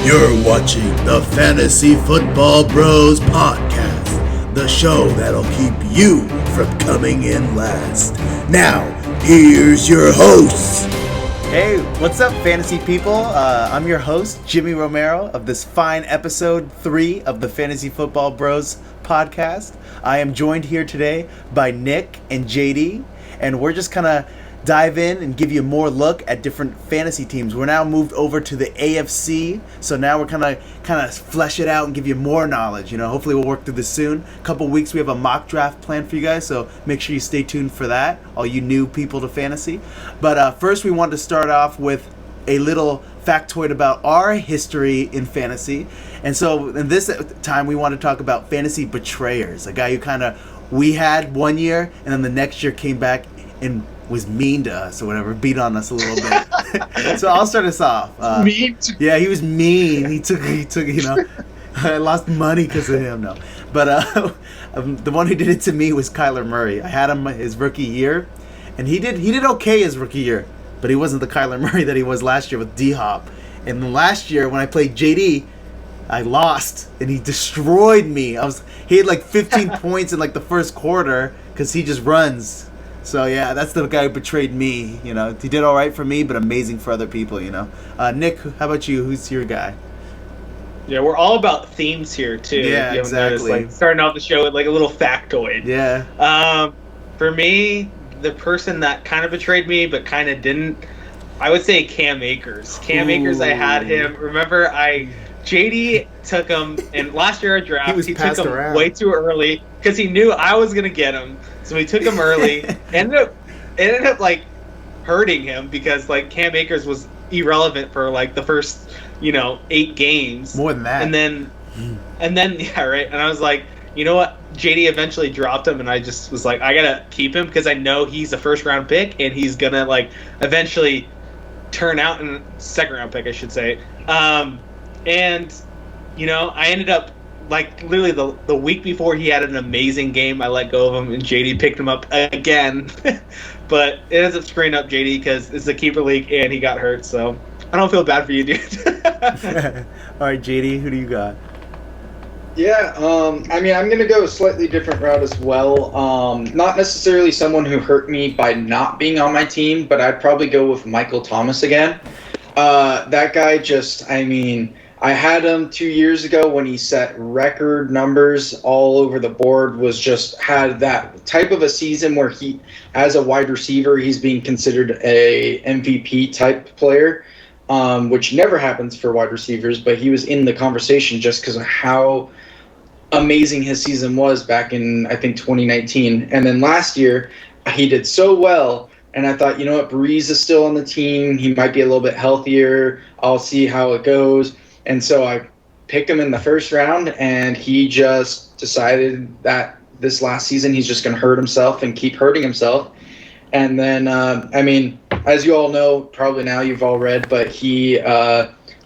You're watching the Fantasy Football Bros podcast, the show that'll keep you from coming in last. Now, here's your host. Hey, what's up, fantasy people? I'm your host, Jimmy Romero, of this fine episode 3 of the Fantasy Football Bros podcast. I am joined here today by Nick and JD, and we're just kind of dive in and give you more look at different fantasy teams. We're now moved over to the AFC, so now we're kind of flesh it out and give you more knowledge. Hopefully we'll work through this soon. Couple weeks we have a mock draft planned for you guys, so make sure you stay tuned for that, all you new people to fantasy. But first we want to start off with a little factoid about our history in fantasy. And so in this time we want to talk about fantasy betrayers, a guy who we had one year and then the next year came back and was mean to us or whatever, beat on us a little bit. So I'll start us off. Mean? Yeah, he was mean. He took. I lost money because of him. No, but the one who did it to me was Kyler Murray. I had him his rookie year, and he did okay his rookie year, but he wasn't the Kyler Murray that he was last year with D-Hop. And last year when I played JD, I lost, and he destroyed me. He had like 15 points in like the first quarter because he just runs. So yeah, that's the guy who betrayed me. He did all right for me, but amazing for other people. Nick, how about you? Who's your guy? Yeah, we're all about themes here too. Yeah, exactly. Noticed, starting off the show with like a little factoid. Yeah. For me, the person that kind of betrayed me, but kind of didn't, I would say Cam Akers. Akers, I had him. Remember, JD took him, and last year at draft, he took him way too early because he knew I was gonna get him. So he took him early. It ended up like hurting him because like Cam Akers was irrelevant for like the first 8 games. More than that. And then yeah, right. And I was like, you know what? JD eventually dropped him, and I just was like, I gotta keep him because I know he's a first round pick and he's gonna like eventually turn out in second round pick, I should say. And I ended up. Like, literally the week before he had an amazing game, I let go of him, and JD picked him up again. But it ends up screwing up JD because it's a keeper league, and he got hurt, so I don't feel bad for you, dude. All right, JD, who do you got? Yeah, I'm going to go a slightly different route as well. Not necessarily someone who hurt me by not being on my team, but I'd probably go with Michael Thomas again. That guy I had him 2 years ago when he set record numbers all over the board, had that type of a season where he, as a wide receiver, he's being considered a MVP type player, which never happens for wide receivers, but he was in the conversation just because of how amazing his season was back in, I think, 2019. And then last year, he did so well, and I thought, Breeze is still on the team. He might be a little bit healthier. I'll see how it goes. And so I picked him in the first round, and he just decided that this last season he's just going to hurt himself and keep hurting himself. And then, as you all know, probably now you've all read, but he,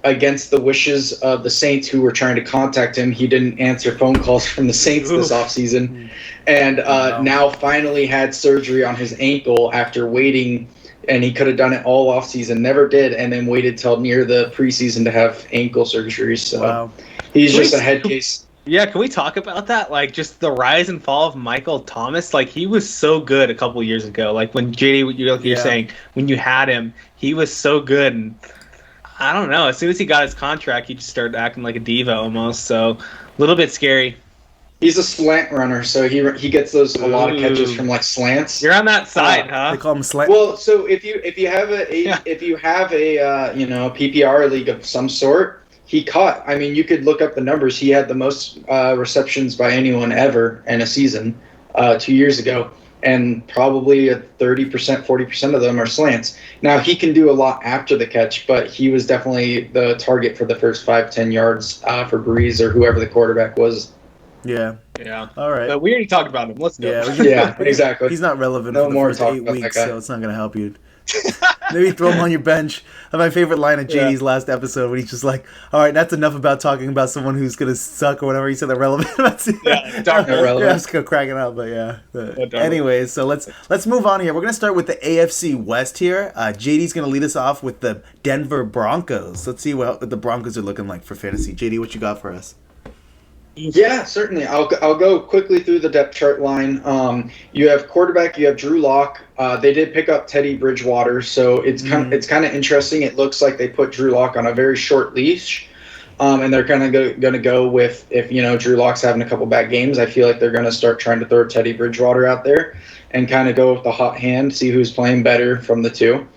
against the wishes of the Saints who were trying to contact him, he didn't answer phone calls from the Saints this offseason. And now finally had surgery on his ankle after waiting. And he could have done it all offseason, never did, and then waited till near the preseason to have ankle surgery. So He's just a head case. Yeah, can we talk about that? Like, just the rise and fall of Michael Thomas. Like, he was so good a couple years ago. Like, when JD, you're saying, when you had him, he was so good. And I don't know. As soon as he got his contract, he just started acting like a diva almost. So, a little bit scary. He's a slant runner, so he gets a lot of catches from like slants. You're on that side, huh? They call him slant. Well, so if you have a PPR league of some sort, he caught. You could look up the numbers. He had the most receptions by anyone ever in a season 2 years ago, and probably 30%, 40% of them are slants. Now he can do a lot after the catch, but he was definitely the target for the first 5-10 yards for Breeze or whoever the quarterback was. Yeah. All right. We already talked about him. Let's go. Yeah, exactly. He's not relevant for the first 8 weeks, so it's not going to help you Maybe throw him on your bench. My favorite line of JD's last episode when he's just like, all right, that's enough about talking about someone who's going to suck or whatever. He said irrelevant. Irrelevant. I'm just cracking up, but yeah. Anyways, so let's move on here. We're going to start with the AFC West here. JD's going to lead us off with the Denver Broncos. Let's see what the Broncos are looking like for fantasy. JD, what you got for us? Yeah, certainly. I'll go quickly through the depth chart line. You have quarterback. You have Drew Lock. They did pick up Teddy Bridgewater, so it's kind of interesting. It looks like they put Drew Lock on a very short leash, and they're kind of going to go with, if Drew Lock's having a couple bad games, I feel like they're going to start trying to throw Teddy Bridgewater out there and kind of go with the hot hand, see who's playing better from the two.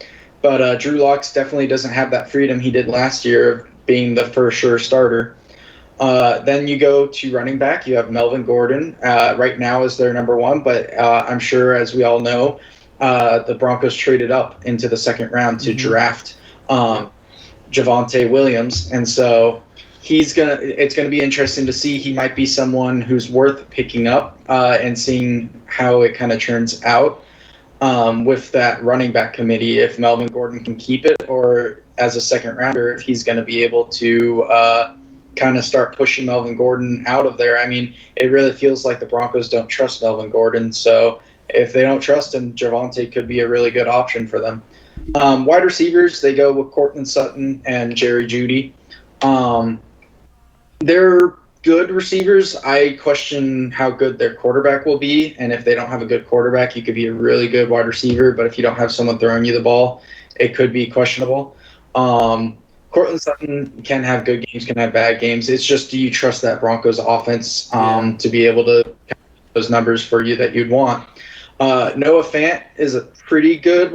But Drew Lock definitely doesn't have that freedom he did last year of being the for sure starter. Then you go to running back. You have Melvin Gordon. Right now is their number one, but I'm sure, as we all know, the Broncos traded up into the second round to draft Javonte Williams, and so it's gonna be interesting to see. He might be someone who's worth picking up and seeing how it kind of turns out with that running back committee. If Melvin Gordon can keep it, or as a second rounder, if he's going to be able to kind of start pushing Melvin Gordon out of there. I mean, it really feels like the Broncos don't trust Melvin Gordon, so if they don't trust him, Javonte could be a really good option for them. Wide receivers, they go with Cortland Sutton and Jerry Jeudy. They're good receivers. I question how good their quarterback will be, and if they don't have a good quarterback, you could be a really good wide receiver, but if you don't have someone throwing you the ball, it could be questionable. Cortland Sutton can have good games, can have bad games. It's just, do you trust that Broncos offense to be able to have those numbers for you that you'd want? Noah Fant is a pretty good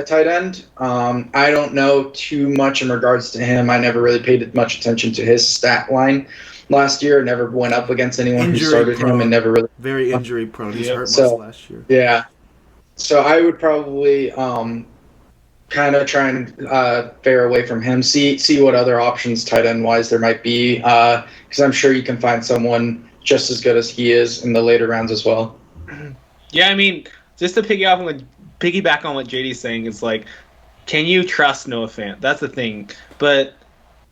tight end. I don't know too much in regards to him. I never really paid much attention to his stat line last year. Never went up against anyone who started him, and never really very injury prone. He's hurt most last year. Yeah, so I would probably kind of try and fare away from him. See what other options tight end wise there might be, because I'm sure you can find someone just as good as he is in the later rounds as well. Yeah, I mean, just to piggyback on what JD's saying, it's like, can you trust Noah Fant? That's the thing. But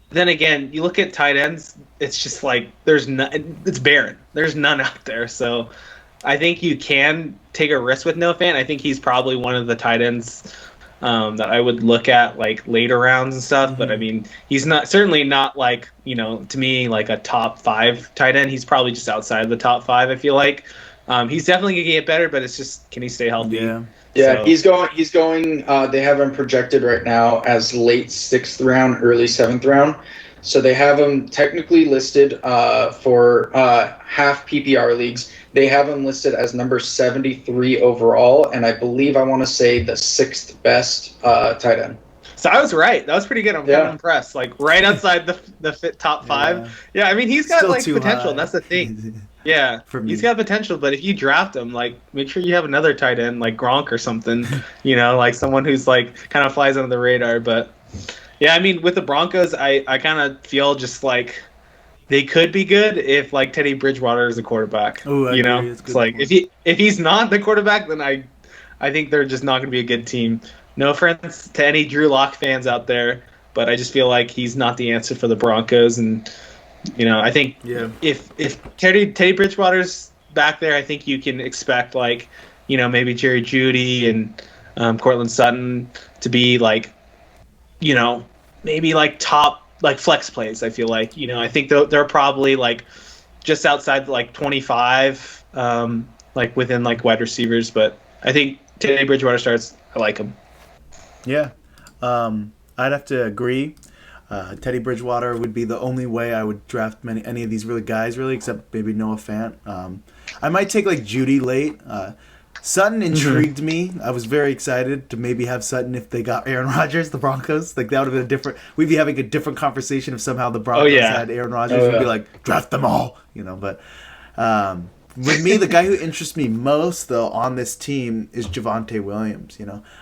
then again, you look at tight ends, it's just like it's barren. There's none out there. So I think you can take a risk with Noah Fant. I think he's probably one of the tight ends that I would look at like later rounds and stuff. Mm-hmm. But I mean, he's certainly not like, to me, like a top 5 tight end. He's probably just outside the top 5, I feel like. He's definitely gonna get better, but it's just, can he stay healthy? Yeah, so. He's going. They have him projected right now as late 6th round, early 7th round. So they have him technically listed for half PPR leagues. They have him listed as number 73 overall, and I believe I want to say the 6th best tight end. So I was right. That was pretty good. I'm kind of impressed. Like right outside the top 5. Yeah, I mean, he's got like potential. That's the thing. Yeah, he's got potential, but if you draft him, like, make sure you have another tight end, like Gronk or something, like someone who's, like, kind of flies under the radar. But, yeah, I mean, with the Broncos, I kind of feel just like they could be good if, like, Teddy Bridgewater is the quarterback. Oh, it's like, if he's not the quarterback, then I think they're just not going to be a good team. No offense to any Drew Lock fans out there, but I just feel like he's not the answer for the Broncos, and I think if Teddy Bridgewater's back there, I think you can expect like, maybe Jerry Jeudy and Cortland Sutton to be like, maybe like top like flex plays. I feel like I think they're probably like just outside like 25, like within like wide receivers. But I think Teddy Bridgewater starts. I like him. Yeah, I'd have to agree. Teddy Bridgewater would be the only way I would draft any of these guys, except maybe Noah Fant. I might take like Jeudy late. Sutton intrigued me. I was very excited to maybe have Sutton if they got Aaron Rodgers, the Broncos. Like that would have been we'd be having a different conversation if somehow the Broncos had Aaron Rodgers. We'd be like, draft them all, But with me, the guy who interests me most, though, on this team is Javonte Williams.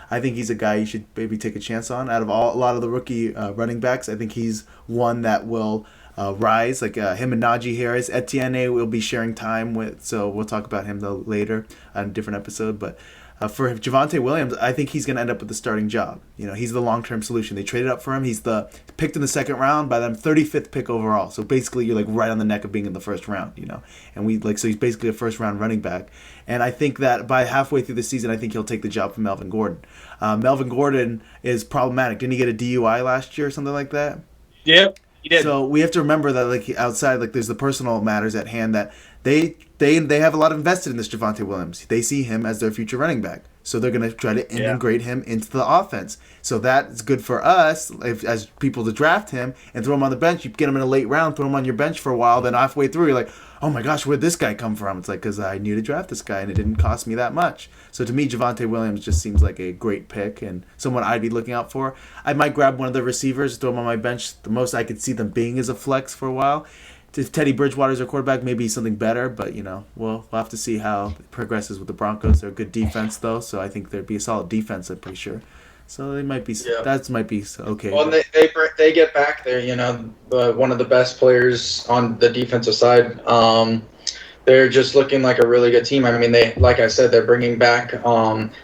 I think he's a guy you should maybe take a chance on. Out of a lot of the rookie running backs, I think he's one that will rise. Like him and Najee Harris, Etienne will be sharing time with. So we'll talk about him though later on a different episode. But For Javonte Williams, I think he's going to end up with the starting job. He's the long-term solution. They traded up for him. He's the picked in the second round by them, 35th pick overall. So basically, you're like right on the neck of being in the first round. And so he's basically a first-round running back. And I think that by halfway through the season, I think he'll take the job from Melvin Gordon. Melvin Gordon is problematic. Didn't he get a DUI last year or something like that? Yep, he did. So we have to remember that outside, there's the personal matters at hand that they have a lot invested in this Javonte Williams. They see him as their future running back. So they're going to try to integrate him into the offense. So that's good for us as people to draft him and throw him on the bench. You get him in a late round, throw him on your bench for a while, then halfway through you're like, oh my gosh, where'd this guy come from? It's like, because I knew to draft this guy and it didn't cost me that much. So to me, Javonte Williams just seems like a great pick and someone I'd be looking out for. I might grab one of the receivers, throw him on my bench. The most I could see them being is a flex for a while. If Teddy Bridgewater's our quarterback, maybe something better, but we'll have to see how it progresses with the Broncos. They're a good defense though, so I think there'd be a solid defense. I'm pretty sure. So they might be. Yeah. That might be okay. Well, they get back there. One of the best players on the defensive side. They're just looking like a really good team. I mean, like I said, they're bringing back.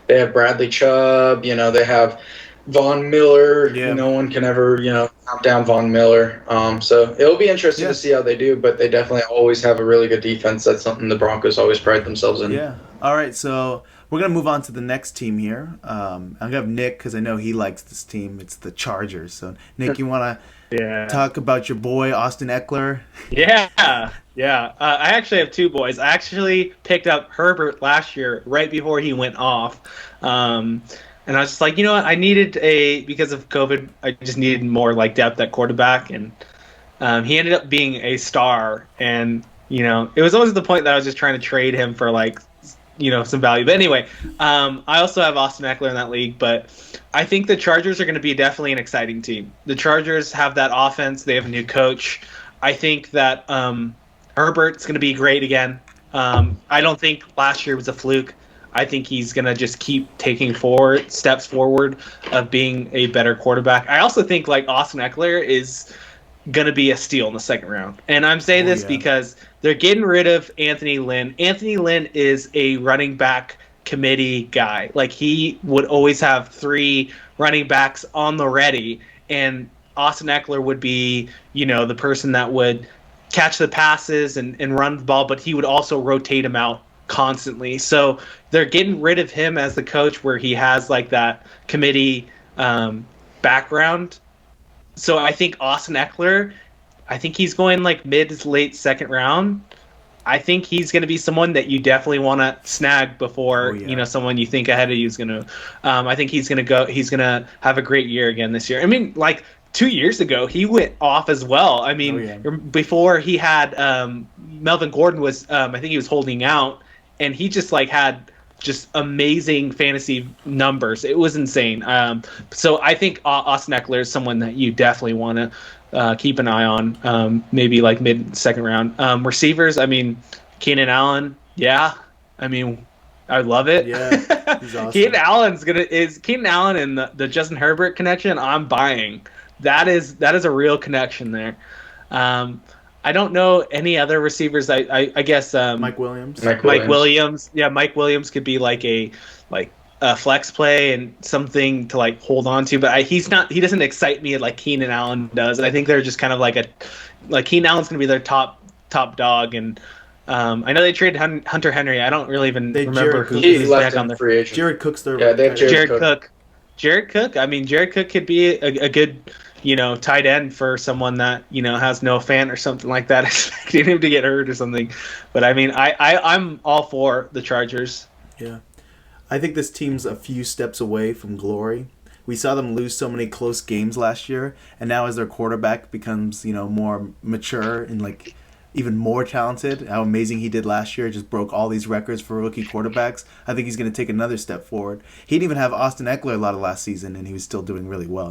They have Bradley Chubb. They have Von Miller. Yeah. No one can ever, knock down Von Miller. So it'll be interesting to see how they do, but they definitely always have a really good defense. That's something the Broncos always pride themselves in. Yeah. All right, so we're going to move on to the next team here. I'm going to have Nick because I know he likes this team. It's the Chargers. So, Nick, you want to talk about your boy, Austin Eckler? Yeah. I actually have two boys. I actually picked up Herbert last year right before he went off. And I was just like, you know what? Because of COVID, I just needed more depth at quarterback. And he ended up being a star. And, it was always the point that I was just trying to trade him for some value. But anyway, I also have Austin Eckler in that league. But I think the Chargers are going to be definitely an exciting team. The Chargers have that offense. They have a new coach. I think that Herbert's going to be great again. I don't think last year was a fluke. I think he's going to just keep taking steps forward of being a better quarterback. I also think Austin Eckler is going to be a steal in the second round. And I'm saying this because they're getting rid of Anthony Lynn. Anthony Lynn is a running back committee guy. He would always have 3 running backs on the ready. And Austin Eckler would be, the person that would catch the passes and run the ball, but he would also rotate him out constantly. So they're getting rid of him as the coach where he has that committee background. So I think Austin Eckler, I think he's going mid to late second round. I think he's going to be someone that you definitely want to snag before someone you think ahead of you is going to. I think he's going to have a great year again this year. I mean, 2 years ago, he went off as well. I mean, before he had Melvin Gordon was, I think he was holding out, and he just had just amazing fantasy numbers. It was insane. So I think Austin Eckler is someone that you definitely want to keep an eye on, maybe mid second round. Receivers, I mean, Keenan Allen, I mean, I love it. Yeah, he's awesome. Keenan Allen and the Justin Herbert connection, I'm buying. That is a real connection there. I don't know any other receivers. I guess Mike Williams. Mike Williams. Yeah, Mike Williams could be a flex play and something to hold on to. But he doesn't excite me like Keenan Allen does. I think they're just kind of Keenan Allen's going to be their top dog. And I know they traded Hunter Henry. I don't really even remember who's back on the free agent. Jared Cook's their they have Jared Cook. Jared Cook. I mean, Jared Cook could be a good tight end for someone that has no fan or something like that, expecting him to get hurt or something. But I mean, I'm all for the Chargers. Yeah, I think this team's a few steps away from glory. We saw them lose so many close games last year, and now as their quarterback becomes more mature and even more talented, how amazing he did last year, just broke all these records for rookie quarterbacks. I think he's going to take another step forward. He didn't even have Austin Eckler a lot of last season, and he was still doing really well.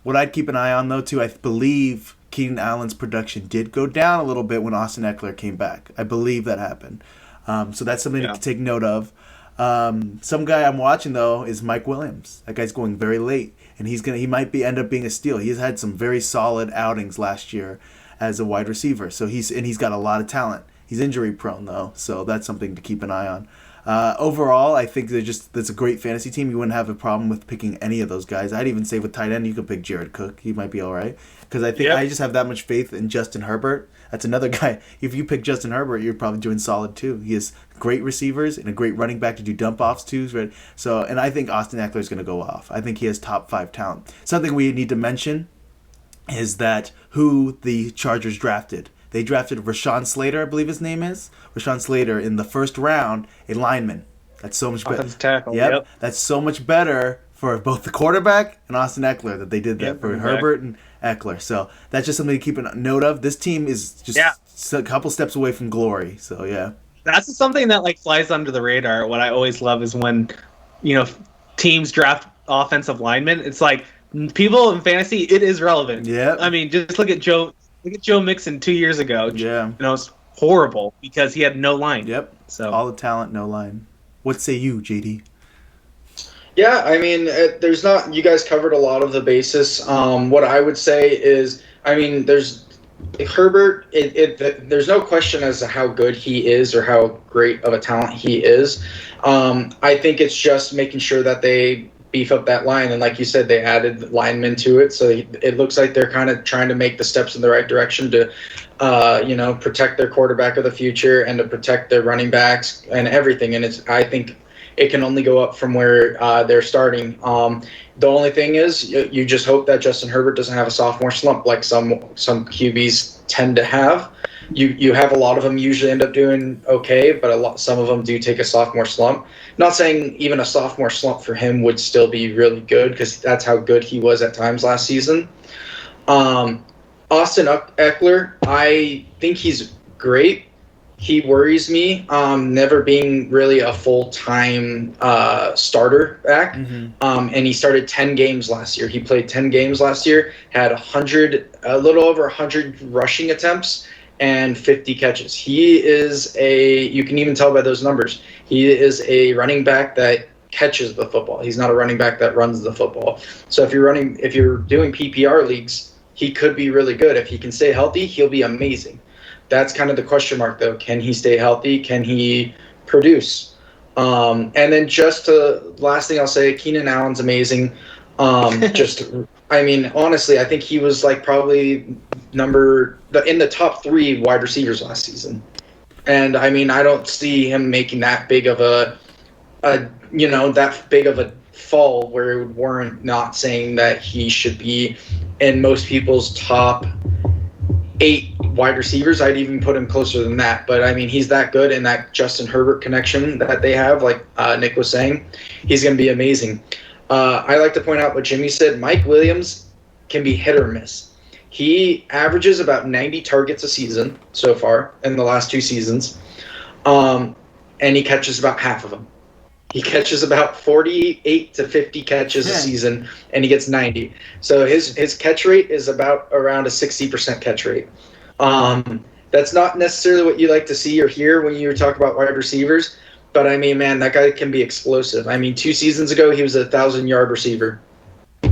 What I'd keep an eye on, though, too, I believe Keenan Allen's production did go down a little bit when Austin Eckler came back. I believe that happened. So that's something to take note of. Some guy I'm watching, though, is Mike Williams. That guy's going very late, and he might end up being a steal. He's had some very solid outings last year as a wide receiver. So he's got a lot of talent. He's injury prone, though, so that's something to keep an eye on. Overall, I think that's a great fantasy team. You wouldn't have a problem with picking any of those guys. I'd even say with tight end, you could pick Jared Cook. He might be all right. Because I think I just have that much faith in Justin Herbert. That's another guy. If you pick Justin Herbert, you're probably doing solid too. He has great receivers and a great running back to do dump offs too. Right? So, and I think Austin Eckler is going to go off. I think he has top 5 talent. Something we need to mention is that who the Chargers drafted. They drafted Rashawn Slater, I believe his name is. Rashawn Slater in the first round, a lineman. That's so much better. Offensive tackle. Yep. That's so much better for both the quarterback and Austin Eckler that they did that for Herbert and Eckler. So that's just something to keep a note of. This team is just a couple steps away from glory. So yeah. That's something that like flies under the radar. What I always love is when, teams draft offensive linemen. It's like people in fantasy, it is relevant. Yeah. I mean, just look at Joe Mixon 2 years ago. Yeah. It's horrible because he had no line. Yep. So all the talent, no line. What say you, JD? Yeah, I mean, there's not. You guys covered a lot of the basis. What I would say is, I mean, there's Herbert. There's no question as to how good he is or how great of a talent he is. I think it's just making sure that they beef up that line, and like you said, they added linemen to it, so it looks like they're kind of trying to make the steps in the right direction to, protect their quarterback of the future and to protect their running backs and everything. And I think it can only go up from where they're starting. The only thing is you just hope that Justin Herbert doesn't have a sophomore slump like some QBs tend to have. You have a lot of them usually end up doing okay, but some of them do take a sophomore slump. Not saying even a sophomore slump for him would still be really good because that's how good he was at times last season. Austin Eckler, I think he's great. He worries me, never being really a full-time starter back. Mm-hmm. And he started 10 games last year. He played 10 games last year, had a little over 100 rushing attempts and 50 catches. He is you can even tell by those numbers, he is a running back that catches the football. He's not a running back that runs the football. So if you're doing PPR leagues, he could be really good. If he can stay healthy, he'll be amazing. That's kind of the question mark, though. Can he stay healthy? Can he produce? And then last thing I'll say, Keenan Allen's amazing. Honestly, I think he was like probably in the top 3 wide receivers last season. And I mean, I don't see him making that big of a fall where it would warrant not saying that he should be in most people's top 8 wide receivers. I'd even put him closer than that. But I mean, he's that good, and that Justin Herbert connection that they have, like Nick was saying, he's going to be amazing. I like to point out what Jimmy said. Mike Williams can be hit or miss. He averages about 90 targets a season so far in the last 2 seasons, and he catches about half of them. He catches about 48 to 50 catches a season, and he gets 90. So his catch rate is about around a 60% catch rate. That's not necessarily what you like to see or hear when you talk about wide receivers, but I mean, man, that guy can be explosive. I mean, 2 seasons ago, he was a 1,000-yard receiver.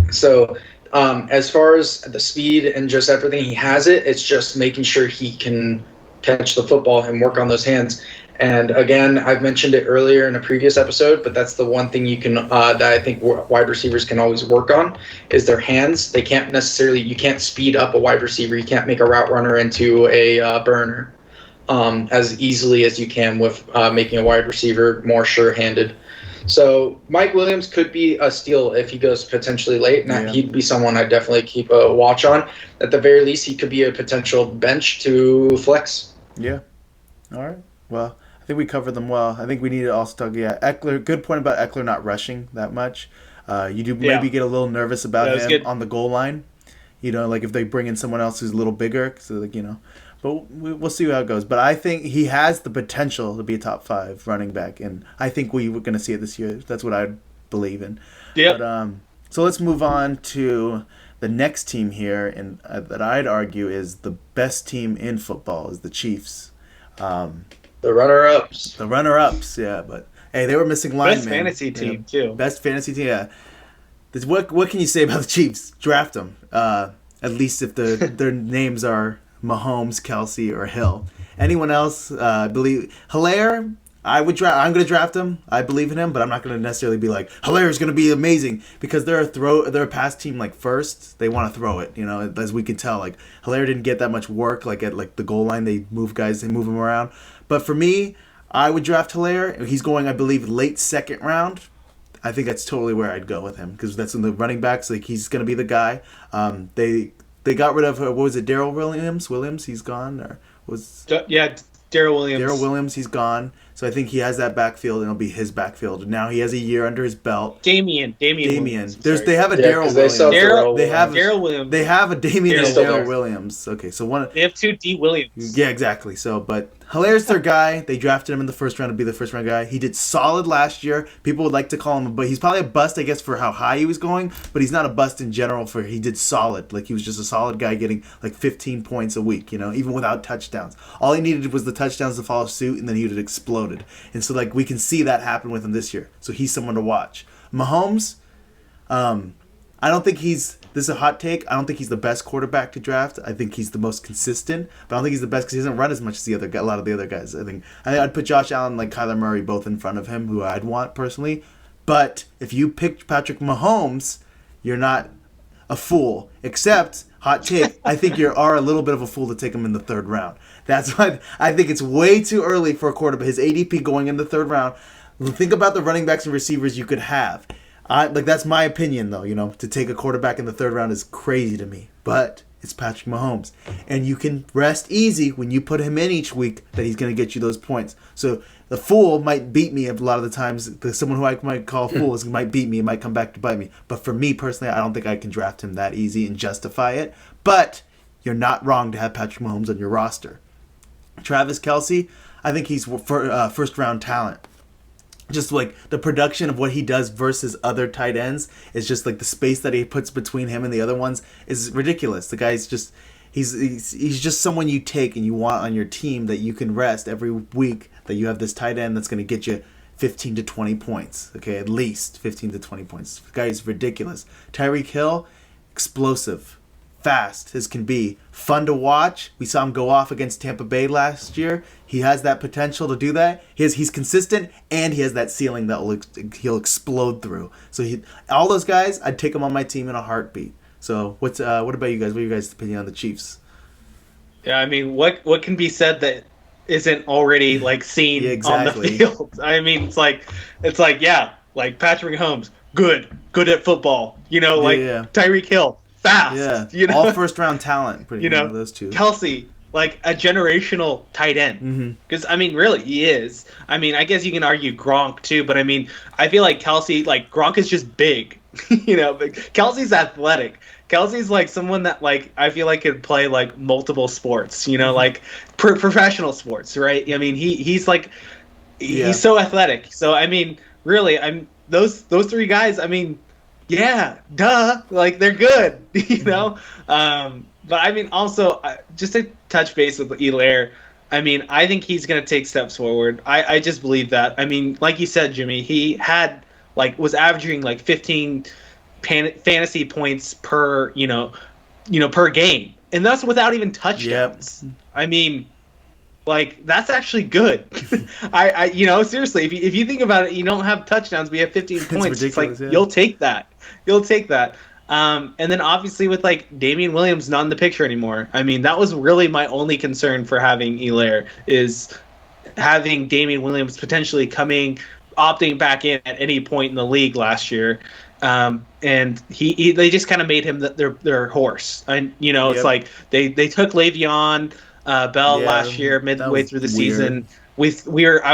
So as far as the speed and just everything, he has it. It's just making sure he can catch the football and work on those hands. And again, I've mentioned it earlier in a previous episode, but that's the one thing you can that I think wide receivers can always work on is their hands. You can't speed up a wide receiver. You can't make a route runner into a burner as easily as you can with making a wide receiver more sure-handed. So Mike Williams could be a steal if he goes potentially late, and he'd be someone I'd definitely keep a watch on. At the very least, he could be a potential bench to flex. Yeah. All right. Well, I think we covered them well. I think we need to also talk, Eckler. Good point about Eckler not rushing that much. You do maybe get a little nervous about him on the goal line. Like if they bring in someone else who's a little bigger, but we'll see how it goes. But I think he has the potential to be a top 5 running back, and I think we're going to see it this year. That's what I believe in. Yeah. But so let's move on to the next team here, and that I'd argue is the best team in football is the Chiefs. The runner-ups. The runner-ups, yeah, but hey, they were missing linemen. Best fantasy team too. Best fantasy team, yeah. What can you say about the Chiefs? Draft them. At least if their names are Mahomes, Kelsey, or Hill. Anyone else? I believe Hilaire I'm going to draft him. I believe in him, but I'm not going to necessarily be like, Hilaire's going to be amazing because they're a pass team like first. They want to throw it, as we can tell. Like Hilaire didn't get that much work like at like the goal line. They move him around. But for me, I would draft Hilaire. He's going, I believe, late second round. I think that's totally where I'd go with him because that's in the running backs. Like he's going to be the guy. They got rid of what was it? Darrell Williams. He's gone or was Darrell Williams. Darrell Williams, he's gone. So I think he has that backfield, and it'll be his backfield. Now he has a year under his belt. Damian. Williams, They have a Darrell Williams. They have Darrell Williams. They have a Damian and Darrell Williams. Okay, so they have 2 D Williams. Yeah, exactly. So, but Hilaire's their guy. They drafted him in the first round to be the first round guy. He did solid last year. People would like to call him, but he's probably a bust, I guess, for how high he was going. But he's not a bust in general. He did solid. Like he was just a solid guy, getting like 15 points a week. Even without touchdowns. All he needed was the touchdowns to follow suit, and then he would have exploded. And so, like we can see that happen with him this year. So he's someone to watch. Mahomes, I don't think he's. This is a hot take. I don't think he's the best quarterback to draft. I think he's the most consistent, but I don't think he's the best because he doesn't run as much as a lot of the other guys. I think I'd put Josh Allen, like Kyler Murray, both in front of him, who I'd want personally. But if you picked Patrick Mahomes, you're not a fool. Except, hot take, I think you are a little bit of a fool to take him in the third round. That's why I think it's way too early for a quarterback. His ADP going in the third round. Think about the running backs and receivers you could have. That's my opinion, though. To take a quarterback in the third round is crazy to me. But it's Patrick Mahomes. And you can rest easy when you put him in each week that he's going to get you those points. So the fool might beat me a lot of the times. Someone who I might call a fool might beat me. It might come back to bite me. But for me, personally, I don't think I can draft him that easy and justify it. But you're not wrong to have Patrick Mahomes on your roster. Travis Kelce, I think he's first-round talent. Just like the production of what he does versus other tight ends is just like the space that he puts between him and the other ones is ridiculous. The guy's just he's just someone you take and you want on your team that you can rest every week, that you have this tight end that's going to get you 15 to 20 points. Okay, at least 15 to 20 points. The guy is ridiculous. Tyreek Hill, explosive, fast as can be, fun to watch. We saw him go off against Tampa Bay last year. He has that potential to do that. He's consistent, and he has that ceiling that he'll explode through. So all those guys, I'd take them on my team in a heartbeat. So what about you guys? What are you guys' opinion on the Chiefs? Yeah, I mean, what can be said that isn't already like seen on the field? I mean, it's like yeah, like Patrick Mahomes, good at football. Tyreek Hill, fast. Yeah, all first-round talent. Those two. Kelce, like a generational tight end. Because, I mean, really, he is. I mean, I guess you can argue Gronk, too. But, I mean, I feel like Kelce, like, Gronk is just big. But Kelce's athletic. Kelce's, like, someone that, like, I feel like could play, like, multiple sports. Like, professional sports, right? I mean, he's, like, he's so athletic. So, I mean, really, those three guys, I mean, yeah, duh. Like, they're good, But, I mean, also, just to touch base with Hilaire, I mean, I think he's going to take steps forward. I just believe that. I mean, like you said, Jimmy, he was averaging, 15 fantasy points per, per game. And that's without even touchdowns. Yep. I mean, that's actually good. Seriously, if you think about it, you don't have touchdowns, we have 15 points. It's you'll take that. You'll take that. And then obviously with Damian Williams not in the picture anymore. I mean, that was really my only concern for having Hilaire, is having Damian Williams potentially opting back in at any point in the league last year. And they just kind of made him their horse. And it's like they took Le'Veon Bell last year midway through the season. I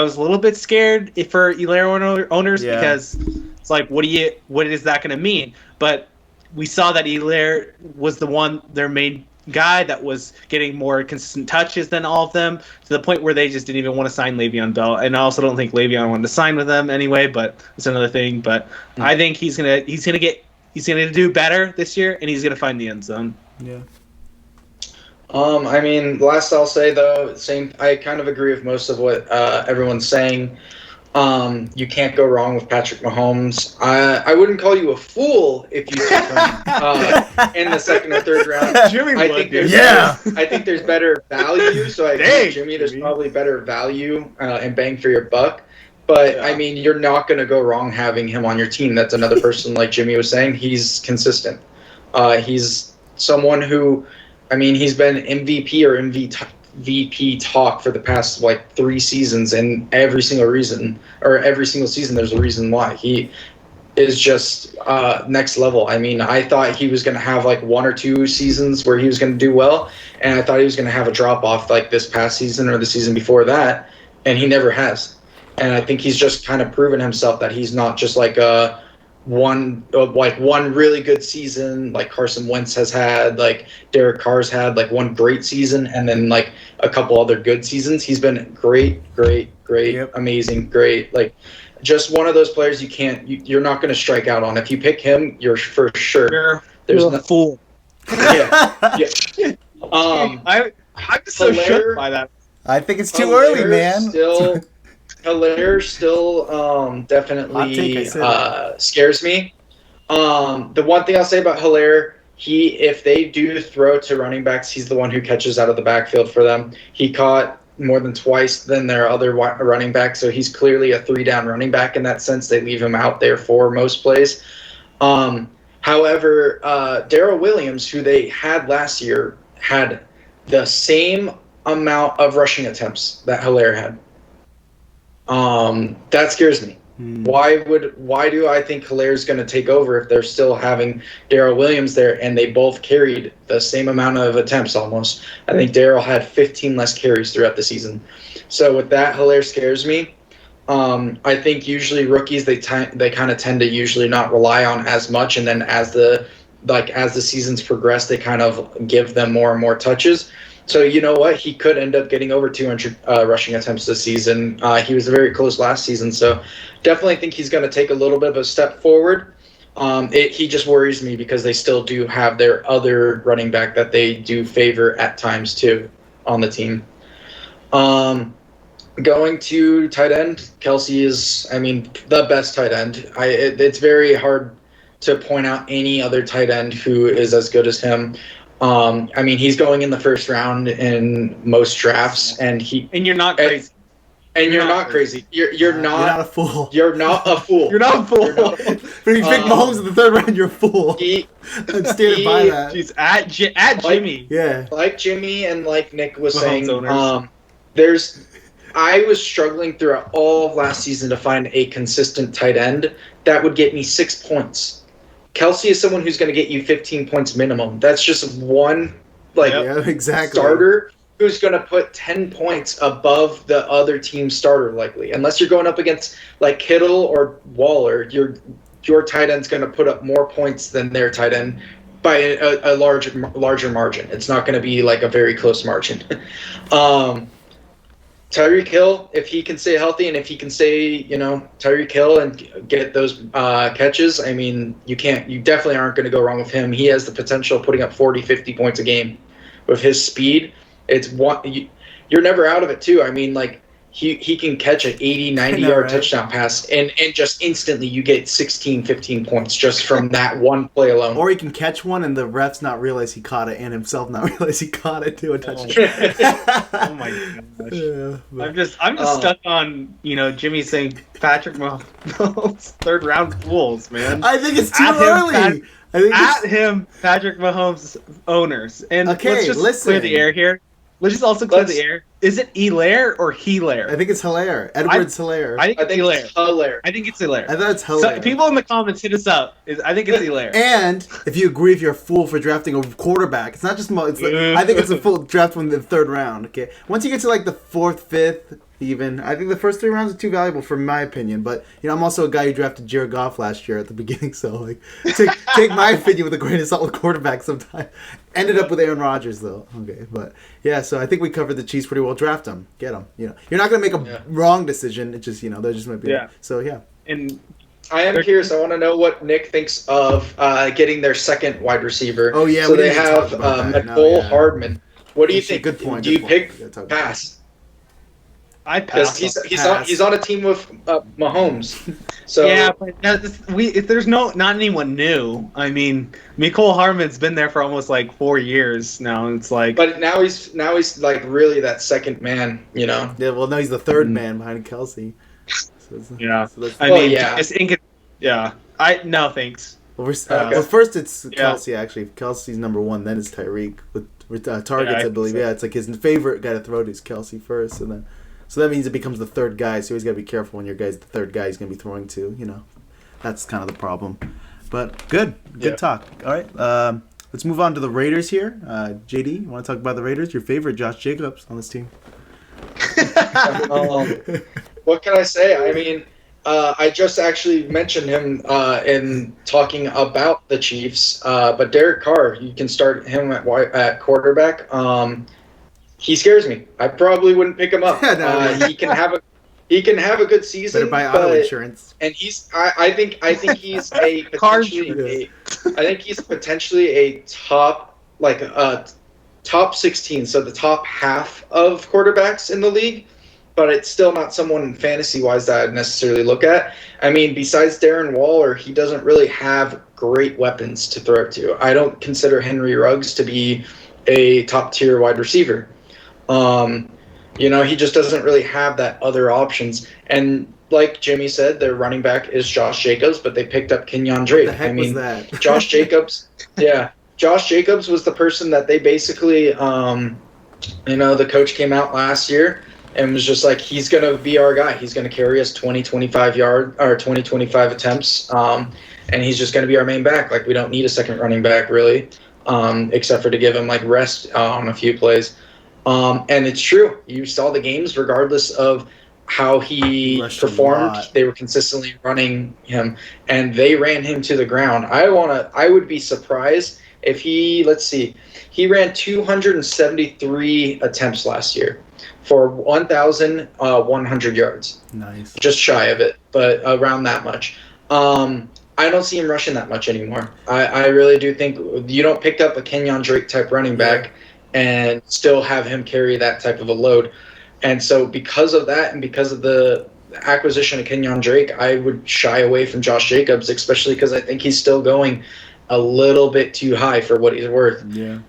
was a little bit scared for Hilaire owners because it's like, what is that going to mean? But we saw that Hilaire was their main guy that was getting more consistent touches than all of them, to the point where they just didn't even want to sign Le'Veon Bell. And I also don't think Le'Veon wanted to sign with them anyway, but it's another thing. But I think he's gonna do better this year, and he's gonna find the end zone. Yeah. I mean, last I'll say though, I kind of agree with most of what everyone's saying. You can't go wrong with Patrick Mahomes. I wouldn't call you a fool if you took him in the second or third round. Jimmy I would, think dude. I think there's better value. So I Dang, think Jimmy, there's Jimmy. probably better value and bang for your buck. But Yeah. I mean, you're not going to go wrong having him on your team. That's another person, like Jimmy was saying. He's consistent. He's someone who, I mean, he's been MVP or MVP talk for the past like 3 seasons, and every single season there's a reason why. He is just next level. I mean, I thought he was going to have like 1 or 2 seasons where he was going to do well, and I thought he was going to have a drop off like this past season or the season before that, and he never has. And I think he's just kind of proven himself that he's not just like one really good season like Carson Wentz has had, like Derek Carr's had like one great season, and then like a couple other good seasons. He's been great, Yep. amazing, great. Like just one of those players you're not going to strike out on. If you pick him, you're for sure. There's You're a fool. Yeah. I'm just so shook by that. I think it's too early, man. Hilaire still Hot take, I definitely said scares me. The one thing I'll say about Hilaire, if they do throw to running backs, he's the one who catches out of the backfield for them. He caught more than twice than their other running backs, so he's clearly a 3-down running back in that sense. They leave him out there for most plays. However, Darrell Williams, who they had last year, had the same amount of rushing attempts that Hilaire had. That scares me. Why do I think Hilaire's going to take over if they're still having Darrell Williams there, and they both carried the same amount of attempts almost? I think Darrell had 15 less carries throughout the season. So with that, Hilaire scares me. I think usually rookies they kind of tend to usually not rely on as much, and then as the seasons progress, they kind of give them more and more touches. So you know what? He could end up getting over 200 rushing attempts this season. He was very close last season, so definitely think he's going to take a little bit of a step forward. He just worries me because they still do have their other running back that they do favor at times too on the team. Going to tight end, Kelsey is, I mean, the best tight end. It's very hard to point out any other tight end who is as good as him. I mean, he's going in the first round in most drafts, and you're not crazy. And you're not crazy. You're not a fool. You're not a fool. You're not a fool. But if you pick Mahomes in the third round, you're a fool. I'm standing by that. Jeez, at Jimmy. Yeah. Like Jimmy and like Nick was Mahomes saying, owners. I was struggling throughout all of last season to find a consistent tight end that would get me 6 points. Kelsey is someone who's going to get you 15 points minimum. That's just one starter who's going to put 10 points above the other team's starter likely. Unless you're going up against like Kittle or Waller, your tight end's going to put up more points than their tight end by a larger margin. It's not going to be like a very close margin. Tyreek Hill, if he can stay healthy and if he can stay, Tyreek Hill and get those catches, I mean, you definitely aren't going to go wrong with him. He has the potential of putting up 40, 50 points a game. With his speed, you're never out of it too. I mean, like he can catch an 80, 90-yard touchdown pass and just instantly you get 16, 15 points just from that one play alone. Or he can catch one and the refs not realize he caught it and himself not realize he caught it to a touchdown. Oh my gosh. I'm just stuck on, Jimmy saying Patrick Mahomes third round fools, man. I think it's too early. Patrick Mahomes owners. And okay, let's just clear the air here. Let's just also clear the air. Is it Hilaire or Hilaire? I think it's Hilaire. Edwards Hilaire. I think it's Hilaire. I think it's Hilaire. So people in the comments hit us up. I think it's Hilaire. And if you agree, if you're a fool for drafting a quarterback, it's not just I think it's a full draft in the third round. Okay, once you get to like the fourth, fifth, even I think the first 3 rounds are too valuable for my opinion. But I'm also a guy who drafted Jared Goff last year at the beginning, so like take my opinion with a grain of salt with quarterback sometimes. Ended up with Aaron Rodgers though. Okay, but yeah, so I think we covered the Chiefs pretty well. Draft them, get them. You're not gonna make a wrong decision. It just there just might be. Yeah. So yeah. And I am curious. I want to know what Nick thinks of getting their second wide receiver. Oh yeah. So they have Nicole Hardman. What do you think? Good point. Do you pick pass? I because pass. he's on a team with Mahomes. So yeah, but if there's not anyone new. I mean, Mecole Hardman's been there for almost like 4 years now. It's like, but now he's like really that second man, you know. Yeah, well, now he's the third man behind Kelsey. yeah. So that's, I Well, mean, yeah. yeah. I no thanks. well, Okay. first it's Yeah. Kelsey, actually. If Kelsey's number one, then it's Tyreek. With targets, Yeah, I believe. so- Yeah, it's like his favorite guy to throw to is Kelsey first. And then, so that means it becomes the third guy. So you always got to be careful when your guy's the third guy he's going to be throwing to, you know. That's kind of the problem. But good Yeah. talk. All right, let's move on to the Raiders here. JD, you want to talk about the Raiders? Your favorite, Josh Jacobs, on this team. What can I say? I mean, I just actually mentioned him in talking about the Chiefs, but Derek Carr, you can start him at quarterback. He scares me. I probably wouldn't pick him up. He can have a good season. Better buy auto but- insurance. And I think he's a potentially I think he's potentially a top top 16, so the top half of quarterbacks in the league, but it's still not someone fantasy wise that I'd necessarily look at. I mean, besides Darren Waller, he doesn't really have great weapons to throw it to. I don't consider Henry Ruggs to be a top tier wide receiver. You know, he just doesn't really have that other options. And like Jimmy said, their running back is Josh Jacobs, but they picked up Kenyon Drake. What the heck was that? Josh Jacobs, Josh Jacobs was the person that they basically, the coach came out last year and was just like, he's going to be our guy. He's going to carry us 25 attempts, and he's just going to be our main back. Like, we don't need a second running back, really, except for to give him, like, rest on a few plays. And it's true. You saw the games regardless of how he performed. They were consistently running him, and they ran him to the ground. I would be surprised if he ran 273 attempts last year for 1,100 yards. Nice. Just shy of it, but around that much. I don't see him rushing that much anymore. I really do think you don't pick up a Kenyon Drake type running back and still have him carry that type of a load. And so because of that and because of the acquisition of Kenyon Drake, I would shy away from Josh Jacobs, especially because I think he's still going a little bit too high for what he's worth. Yeah.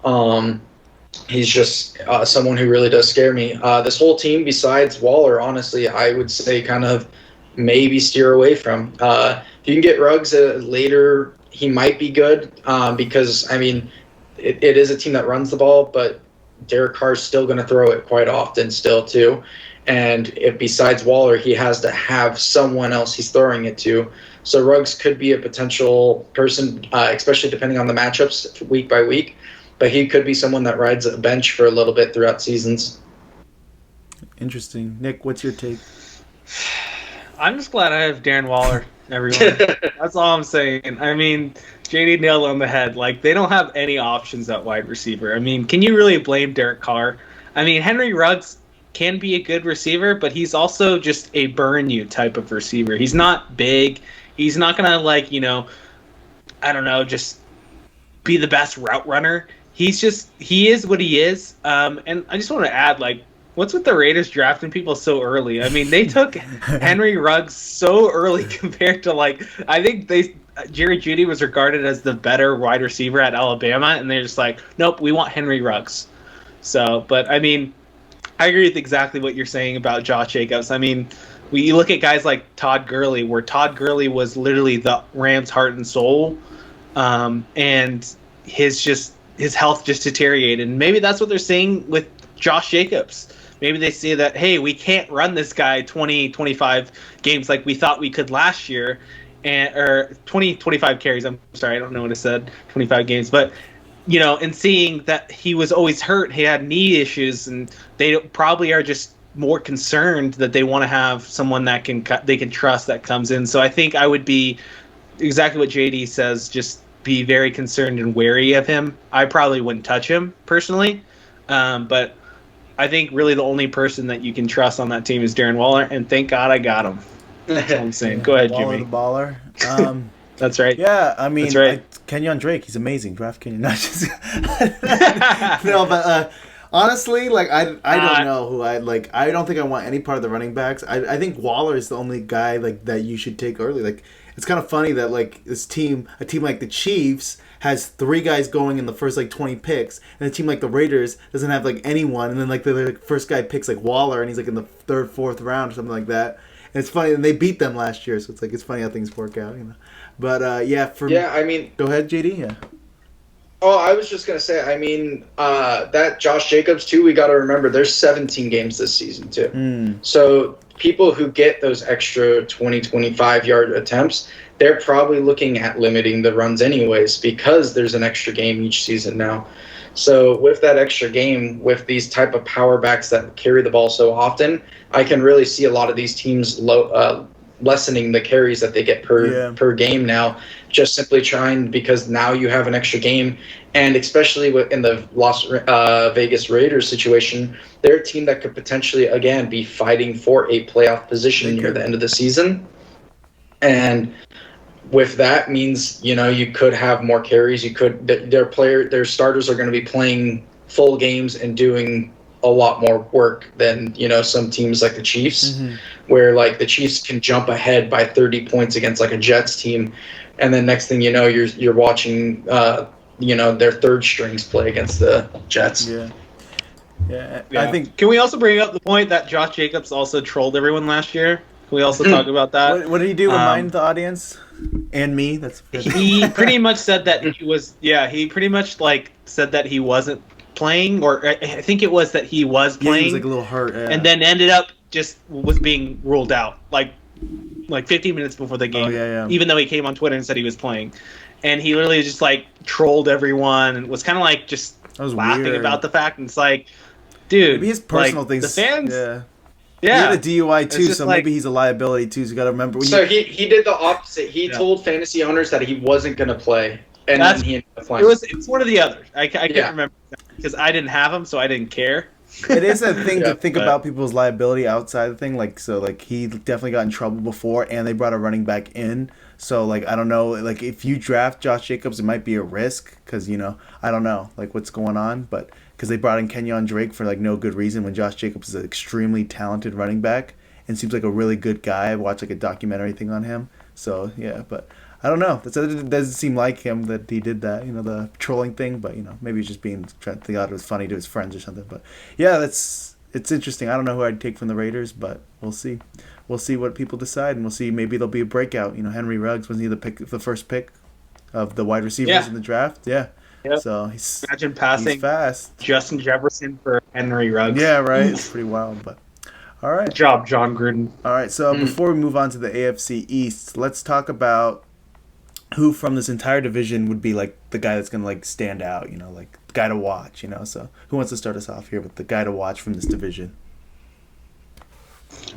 He's just someone who really does scare me. This whole team, besides Waller, honestly, I would say kind of maybe steer away from. If you can get Ruggs later, he might be good because, I mean, it is a team that runs the ball, but Derek Carr's still going to throw it quite often still too. And if besides Waller, he has to have someone else he's throwing it to. So Ruggs could be a potential person, especially depending on the matchups week by week. But he could be someone that rides a bench for a little bit throughout seasons. Interesting. Nick, what's your take? I'm just glad I have Darren Waller, everyone. That's all I'm saying. I mean, JD nailed it on the head. Like, they don't have any options at wide receiver. I mean, can you really blame Derek Carr? I mean, Henry Ruggs can be a good receiver, but he's also just a burn you type of receiver. He's not big. He's not going to, just be the best route runner. He is what he is. And I just want to add, what's with the Raiders drafting people so early? I mean, they took Henry Ruggs so early compared to, I think Jerry Jeudy was regarded as the better wide receiver at Alabama, and they're just like, nope, we want Henry Ruggs. So, but, I mean, I agree with exactly what you're saying about Josh Jacobs. I mean, you look at guys like Todd Gurley, where Todd Gurley was literally the Rams' heart and soul, and his health just deteriorated. And maybe that's what they're saying with Josh Jacobs. Maybe they say that, hey, we can't run this guy 20, 25 games like we thought we could last year, or 20, 25 carries. I'm sorry, I don't know what it said, 25 games. But, and seeing that he was always hurt, he had knee issues, and they probably are just more concerned that they want to have someone that they can trust that comes in. So I think I would be exactly what JD says, just be very concerned and wary of him. I probably wouldn't touch him personally, but I think really the only person that you can trust on that team is Darren Waller, and thank God I got him. That's what I'm saying. Go ahead, Waller Jimmy. the baller. That's right. Yeah, I mean, That's right. Kenyon Drake, he's amazing. Draft Kenyon, not just no, but Honestly, like I don't know who I like. I don't think I want any part of the running backs. I think Waller is the only guy like that you should take early. Like it's kind of funny that like a team like the Chiefs has 3 guys going in the first like 20 picks, and a team like the Raiders doesn't have like anyone, and then like the first guy picks like Waller, and he's like in the 3rd, 4th round or something like that. And it's funny, and they beat them last year, so it's funny how things work out, you know. But I mean, go ahead, JD. Yeah. Oh, I was just going to say, I mean, that Josh Jacobs, too, we got to remember, there's 17 games this season, too. So people who get those extra 20, 25-yard attempts, they're probably looking at limiting the runs anyways because there's an extra game each season now. So with that extra game, with these type of power backs that carry the ball so often, I can really see a lot of these teams lessening the carries that they get per game now, just simply trying because now you have an extra game. And especially in the Las Vegas Raiders situation, they're a team that could potentially, again, be fighting for a playoff position near the end of the season. And with that means, you know, you could have more carries. You could their starters are going to be playing full games and doing a lot more work than, you know, some teams like the Chiefs, where like the Chiefs can jump ahead by 30 points against like a Jets team, and then next thing you know, you're watching you know, their 3rd strings play against the Jets. Yeah. I think. Can we also bring up the point that Josh Jacobs also trolled everyone last year? Can we also talk about that? What did he do? Remind the audience and me. That's he pretty much said that he was. Yeah, he pretty much like said that he wasn't playing, or I think it was that he was playing. He was like a little hurt, and then ended up just was being ruled out like 15 minutes before the game. Even though he came on Twitter and said he was playing, and he literally just like trolled everyone and was kind of like just laughing about the fact. And it's like, dude, maybe his personal like, things. The fans. He had a DUI too, so maybe he's a liability too. So you got to remember. He did the opposite. He told fantasy owners that he wasn't going to play, and then he ended up playing. It's one or the other. I can't remember because I didn't have him, so I didn't care. It is a thing to think about people's liability outside the thing. Like, so like he definitely got in trouble before, and they brought a running back in. So like I don't know, like if you draft Josh Jacobs, it might be a risk because, you know, I don't know like what's going on, but because they brought in Kenyon Drake for like no good reason when Josh Jacobs is an extremely talented running back and seems like a really good guy. I watched like a documentary thing on him. So yeah, but I don't know. It doesn't seem like him that he did that, you know, the trolling thing. But, you know, maybe he's just trying to think out it was funny to his friends or something. But yeah, it's interesting. I don't know who I'd take from the Raiders, but we'll see. We'll see what people decide, and we'll see. Maybe there'll be a breakout. You know, Henry Ruggs wasn't he the first pick of the wide receivers in the draft? Yeah. Yep. So imagine passing he's fast. Justin Jefferson for Henry Ruggs. Yeah, right. It's pretty wild, but all right. Good job, John Gruden. All right. So before we move on to the AFC East, let's talk about who from this entire division would be like the guy that's gonna like stand out. You know, like the guy to watch. You know, so who wants to start us off here with the guy to watch from this division?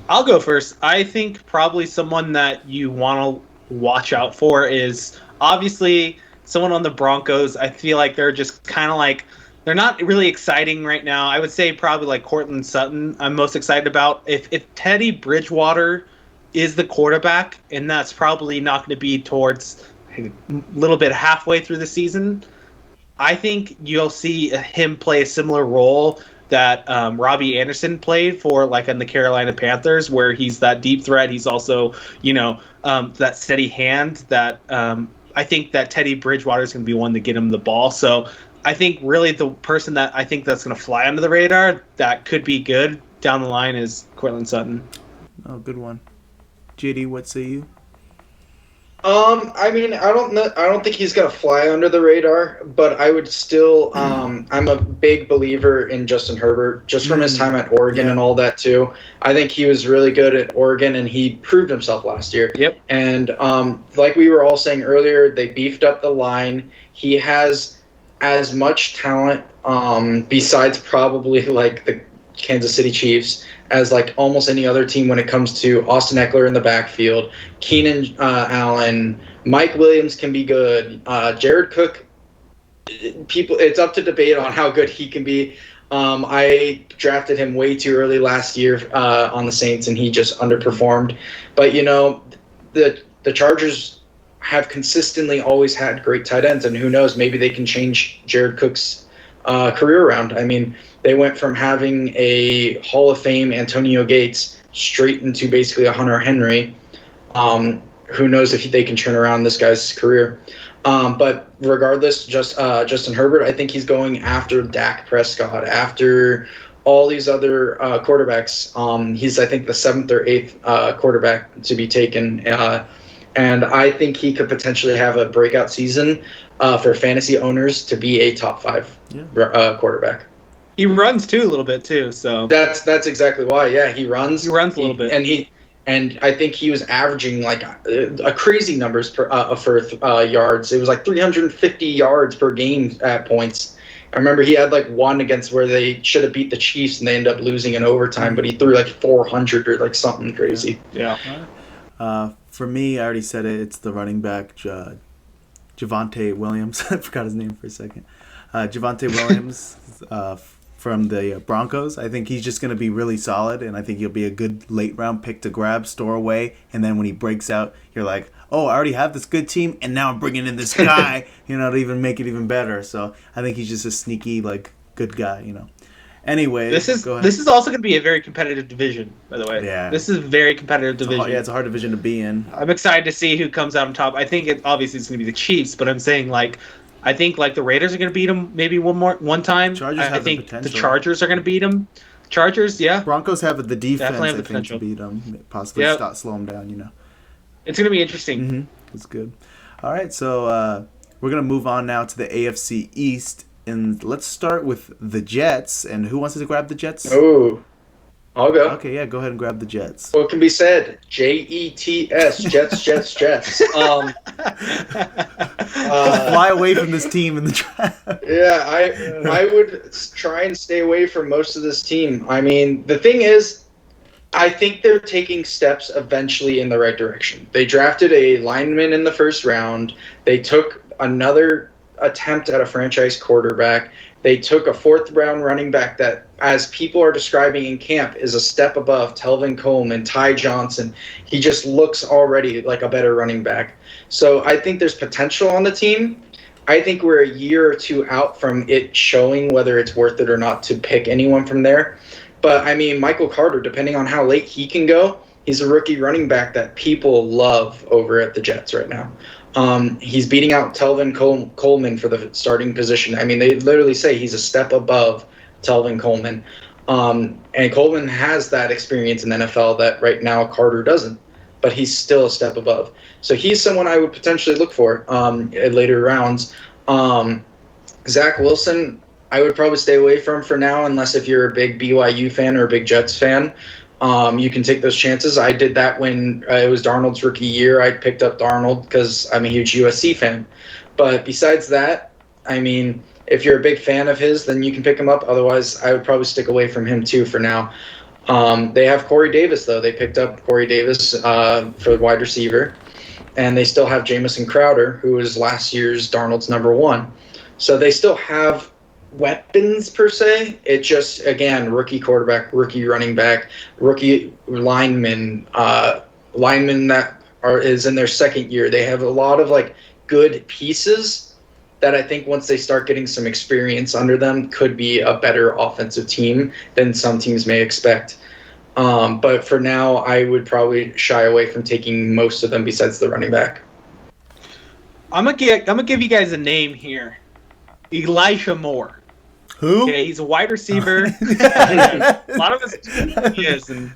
I'll go first. I think probably someone that you want to watch out for is obviously someone on the Broncos. I feel like they're just kind of like, they're not really exciting right now. I would say probably like Cortland Sutton I'm most excited about. If Teddy Bridgewater is the quarterback, and that's probably not going to be towards a little bit halfway through the season, I think you'll see him play a similar role that Robbie Anderson played for, like in the Carolina Panthers, where he's that deep threat. He's also, you know, that steady hand that I think that Teddy Bridgewater is going to be one to get him the ball. So I think really the person that I think that's going to fly under the radar that could be good down the line is Cortland Sutton. Oh, good one. JD, what say you? I mean, I don't think he's gonna fly under the radar, but I would still. I'm a big believer in Justin Herbert, just from his time at Oregon and all that too. I think he was really good at Oregon, and he proved himself last year. Yep. And like we were all saying earlier, they beefed up the line. He has as much talent, besides probably like the Kansas City Chiefs, as like almost any other team when it comes to Austin Eckler in the backfield, Keenan Allen, Mike Williams can be good, Jared Cook. It's up to debate on how good he can be. I drafted him way too early last year on the Saints, and he just underperformed. But you know, the Chargers have consistently always had great tight ends, and who knows, maybe they can change Jared Cook's career around. I mean, They went from having a Hall of Fame Antonio Gates straight into basically a Hunter Henry. Who knows if they can turn around this guy's career. But regardless, Justin Herbert, I think he's going after Dak Prescott, after all these other quarterbacks. He's, I think, the 7th or 8th quarterback to be taken. And I think he could potentially have a breakout season for fantasy owners to be a top 5 quarterback. He runs too a little bit too, so that's exactly why. Yeah, he runs. He runs a little bit, and I think he was averaging like a crazy numbers for yards. It was like 350 yards per game at points. I remember he had like one against where they should have beat the Chiefs and they ended up losing in overtime, but he threw like 400 or like something crazy. Yeah. For me, I already said it. It's the running back, Javonte Williams. I forgot his name for a second. Javonte Williams from the Broncos. I think he's just going to be really solid, and I think he'll be a good late-round pick to grab, store away, and then when he breaks out, you're like, oh, I already have this good team, and now I'm bringing in this guy, to even make it even better. So I think he's just a sneaky, good guy, Anyway, this is also going to be a very competitive division, by the way. Yeah. This is a very competitive division. It's a hard division to be in. I'm excited to see who comes out on top. I think obviously it's going to be the Chiefs, but I'm saying I think the Raiders are going to beat them maybe one time. Chargers I think the Chargers are going to beat them. Chargers, yeah. Broncos have the defense, definitely have the I think, to beat them. Possibly slow them down, It's going to be interesting. Mm-hmm. It's good. All right, so we're going to move on now to the AFC East. And let's start with the Jets. And who wants to grab the Jets? Oh, I'll go. Okay, yeah, go ahead and grab the Jets. What can be said? Jets, Jets. Fly away from this team in the draft. Yeah, I would try and stay away from most of this team. I mean, the thing is, I think they're taking steps eventually in the right direction. They drafted a lineman in the first round. They took another attempt at a franchise quarterback. They took a 4th-round running back that, as people are describing in camp, is a step above Telvin Coleman, Ty Johnson. He just looks already like a better running back. So I think there's potential on the team. I think we're a year or two out from it showing whether it's worth it or not to pick anyone from there. But, I mean, Michael Carter, depending on how late he can go, he's a rookie running back that people love over at the Jets right now. He's beating out Telvin Coleman for the starting position. I mean, they literally say he's a step above Telvin Coleman. And Coleman has that experience in the NFL that right now Carter doesn't, but he's still a step above. So he's someone I would potentially look for at later rounds. Zach Wilson, I would probably stay away from for now, unless if you're a big BYU fan or a big Jets fan. You can take those chances. I did that when it was Darnold's rookie year. I picked up Darnold because I'm a huge USC fan. But besides that, I mean, if you're a big fan of his, then you can pick him up. Otherwise, I would probably stick away from him too for now. They have Corey Davis, though. They picked up Corey Davis for wide receiver. And they still have Jamison Crowder, who was last year's Darnold's number 1. So they still have weapons per se. It just, again, rookie quarterback, rookie running back, rookie lineman, linemen that is in their second year. They have a lot of good pieces that I think once they start getting some experience under them could be a better offensive team than some teams may expect. But for now, I would probably shy away from taking most of them besides the running back. I'm gonna give you guys a name here. Elijah Moore. Who? Okay, he's a wide receiver. A lot of us he is, and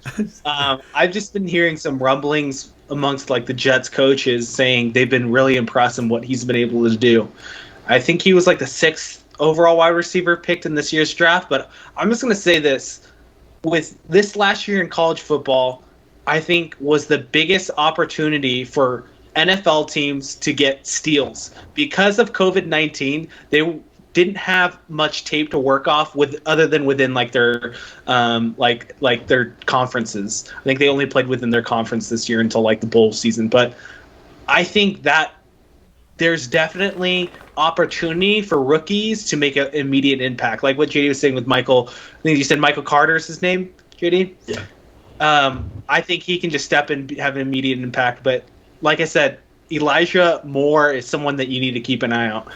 I've just been hearing some rumblings amongst the Jets coaches saying they've been really impressed in what he's been able to do. I think he was the 6th overall wide receiver picked in this year's draft, but I'm just gonna say this: with this last year in college football, I think was the biggest opportunity for NFL teams to get steals because of COVID-19. They didn't have much tape to work off with other than within their their conferences. I think they only played within their conference this year until the bowl season. But I think that there's definitely opportunity for rookies to make an immediate impact, like what JD was saying with Michael. I think you said Michael Carter is his name, JD. Yeah. I think he can just step in and have an immediate impact. But like I said, Elijah Moore is someone that you need to keep an eye out.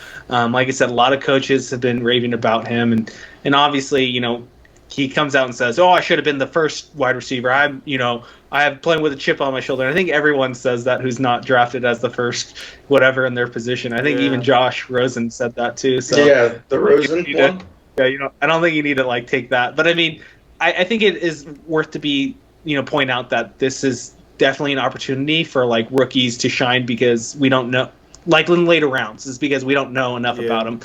Like I said, a lot of coaches have been raving about him, and obviously, he comes out and says, "Oh, I should have been the first wide receiver. I have playing with a chip on my shoulder." And I think everyone says that who's not drafted as the first whatever in their position. I think even Josh Rosen said that too. So yeah, the Rosen one. I don't think you need to take that. But I mean, I think it is worth to be point out that this is definitely an opportunity for rookies to shine because we don't know, in later rounds, is because we don't know enough about them.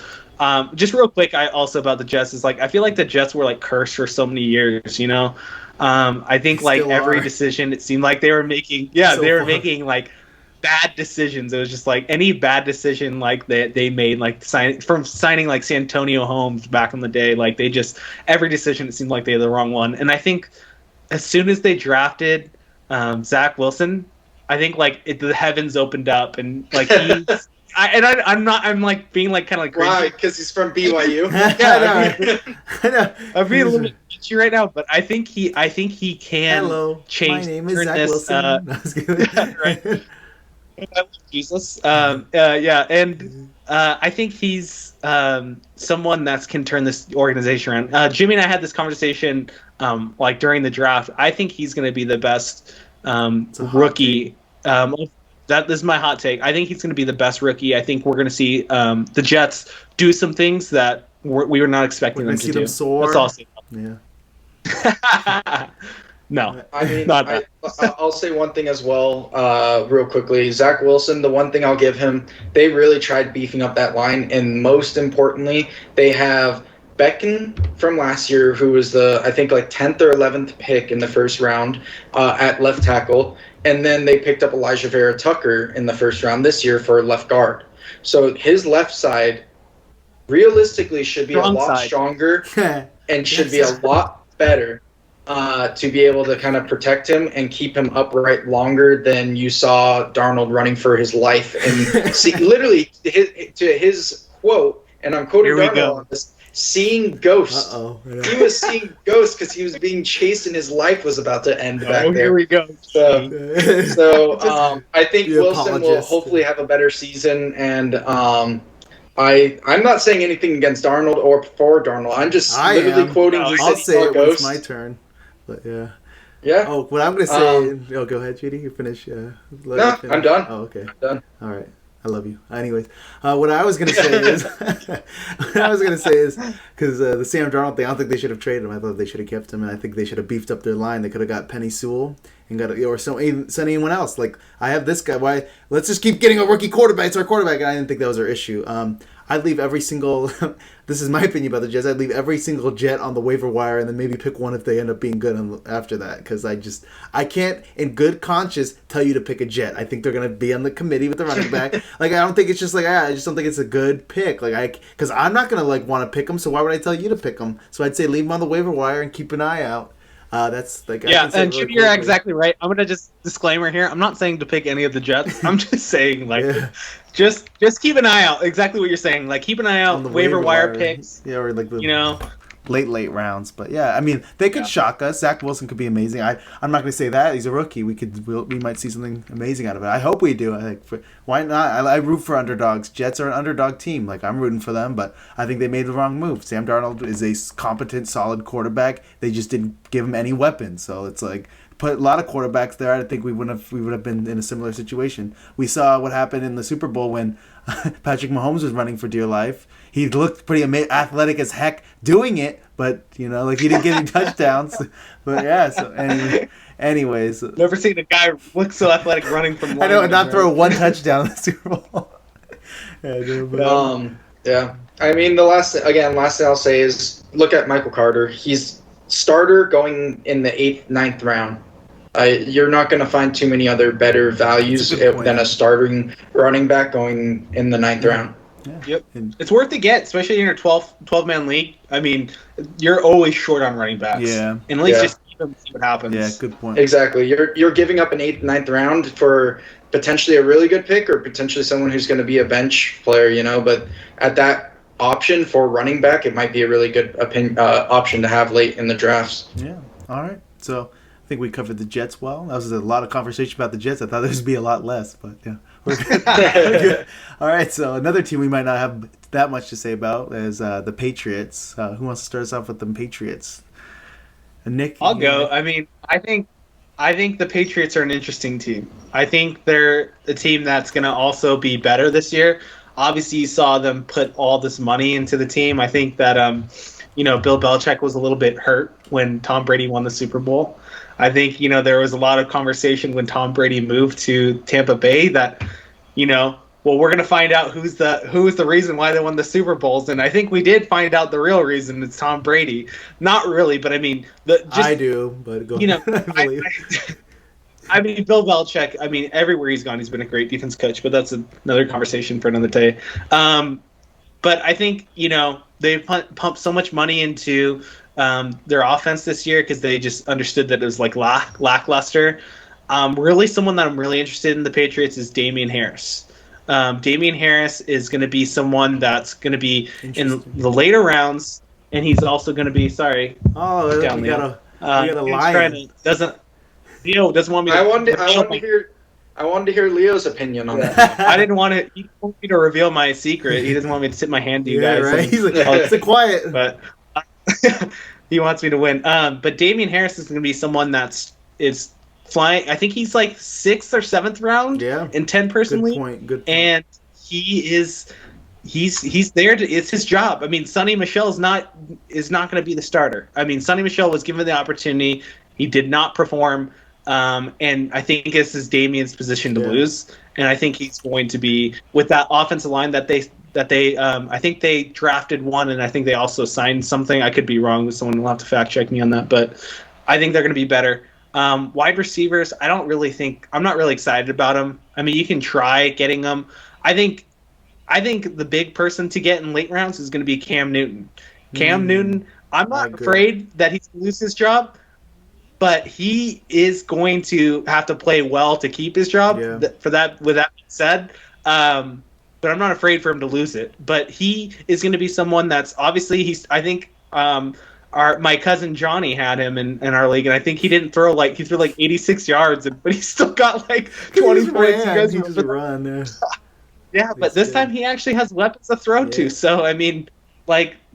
Just real quick, also about the Jets is I feel like the Jets were cursed for so many years. I think every decision it seemed like they were making. Yeah, so they were making bad decisions. It was just any bad decision they made signing Santonio Holmes back in the day. They just every decision it seemed like they had the wrong one. And I think as soon as they drafted Zach Wilson, I think the heavens opened up and he's. I'm being kind of why? Because he's from BYU. Yeah, I know. I'm being a little bit itchy right now, but I think he can change. My name is Zach Wilson. Right. Jesus. Yeah, and I think he's someone that can turn this organization around. Jimmy and I had this conversation during the draft. I think he's going to be the best rookie. That is my hot take. I think he's going to be the best rookie. I think we're going to see the Jets do some things that we were not expecting them to do. Soar. That's all. Yeah. No, I mean, I'll say one thing as well, real quickly. Zach Wilson, the one thing I'll give him, they really tried beefing up that line, and most importantly, they have Beckham from last year, who was the, I think, 10th or 11th pick in the first round at left tackle. And then they picked up Elijah Vera Tucker in the first round this year for left guard. So his left side realistically should be a lot stronger and should be a lot better to be able to kind of protect him and keep him upright longer than you saw Darnold running for his life. And see, literally, to his quote, and I'm quoting Darnold on this, seeing ghosts. He was seeing ghosts because he was being chased and his life was about to end back there. Here we go. So I think Wilson will hopefully have a better season, and I'm not saying anything against Darnold or for Darnold. I'm just literally quoting. I'll say it when it's my turn. But yeah. Yeah. Oh, what I'm gonna say. Go ahead, JD. You finish. No, I'm done. Oh, okay. I'm done. All right. I love you. Anyways, what I was gonna say is, because the Sam Darnold thing, I don't think they should have traded him. I thought they should have kept him, and I think they should have beefed up their line. They could have got Penny Sewell and sent anyone else. I have this guy. Why? Let's just keep getting a rookie quarterback. It's our quarterback, and I didn't think that was our issue. I'd leave every single. This is my opinion about the Jets. I'd leave every single Jet on the waiver wire, and then maybe pick one if they end up being good after that. Because I can't, in good conscience, tell you to pick a Jet. I think they're gonna be on the committee with the running back. I don't think it's just I just don't think it's a good pick. Because I'm not gonna want to pick them. So why would I tell you to pick them? So I'd say leave them on the waiver wire and keep an eye out. That's and Jimmy, you're exactly right. I'm gonna just disclaimer here. I'm not saying to pick any of the Jets. I'm just saying just keep an eye out. Exactly what you're saying. Keep an eye out on the waiver wire picks. Yeah, or the late rounds. But yeah, I mean they could shock us. Zach Wilson could be amazing. I'm not going to say that he's a rookie. We might see something amazing out of it. I hope we do. I think why not? I root for underdogs. Jets are an underdog team. I'm rooting for them, but I think they made the wrong move. Sam Darnold is a competent, solid quarterback. They just didn't give him any weapons. So it's put a lot of quarterbacks there. I think we would have been in a similar situation. We saw what happened in the Super Bowl when Patrick Mahomes was running for dear life. He looked pretty athletic as heck doing it, but he didn't get any touchdowns. But yeah, so anyways, never seen a guy look so athletic running from. I know, and not throw one touchdown in the Super Bowl. Yeah. I mean, the last thing I'll say is look at Michael Carter. He's starter going in the 8th, 9th round. You're not going to find too many other better values than a starting running back going in the 9th round. Yeah. Yep. It's worth to get, especially in your 12-man league. I mean, you're always short on running backs. Yeah. And at least just keep them and see what happens. Yeah, good point. Exactly. You're giving up an 8th, 9th round for potentially a really good pick or potentially someone who's going to be a bench player, but at that option for running back, it might be a really good option to have late in the drafts. Yeah. All right. So I think we covered the Jets well. That was a lot of conversation about the Jets. I thought there would be a lot less, but yeah. We're good. We're good. All right, so another team we might not have that much to say about is the Patriots. Who wants to start us off with the Patriots? Nick? I'll go. I mean, I think the Patriots are an interesting team. I think they're a team that's going to also be better this year. Obviously, you saw them put all this money into the team. I think that Bill Belichick was a little bit hurt when Tom Brady won the Super Bowl. I think there was a lot of conversation when Tom Brady moved to Tampa Bay that well, we're going to find out who's the reason why they won the Super Bowls, and I think we did find out the real reason. It's Tom Brady. Not really, but I mean, I do, but go. I mean, Bill Belichick. I mean, everywhere he's gone, he's been a great defense coach. But that's another conversation for another day. But I think they pumped so much money into their offense this year because they just understood that it was like lackluster. Really, someone that I'm really interested in the Patriots is Damian Harris. Damian Harris is going to be someone that's going to be in the later rounds, and he's also going to be down we got a lion. Doesn't want me. I wanted to hear Leo's opinion on that. I didn't want to. He wanted me to reveal my secret. He doesn't want me to tip my hand to you guys. Right. He's like, it's a quiet. But he wants me to win. But Damian Harris is going to be someone is flying. I think he's like 6th or 7th round. Yeah. In 10-person league. Good point. And he's there to. It's his job. I mean, Sonny Michel is not going to be the starter. I mean, Sonny Michel was given the opportunity. He did not perform. And I think this is Damian's position to lose. And I think he's going to be with that offensive line that they I think they drafted one, and I think they also signed something. I could be wrong. Someone will have to fact check me on that, but I think they're going to be better. Wide receivers, I'm not really excited about them. I mean, you can try getting them. I think the big person to get in late rounds is going to be Cam Newton. Cam Newton, I'm not afraid that he's going to lose his job, but he is going to have to play well to keep his job. Yeah. With that being said, but I'm not afraid for him to lose it. But he is going to be someone that's obviously my cousin Johnny had him in our league, and I think he didn't throw he threw 86 yards, but he still got 20 points. He just run there. Yeah, but this time he actually has weapons to throw to. So I mean,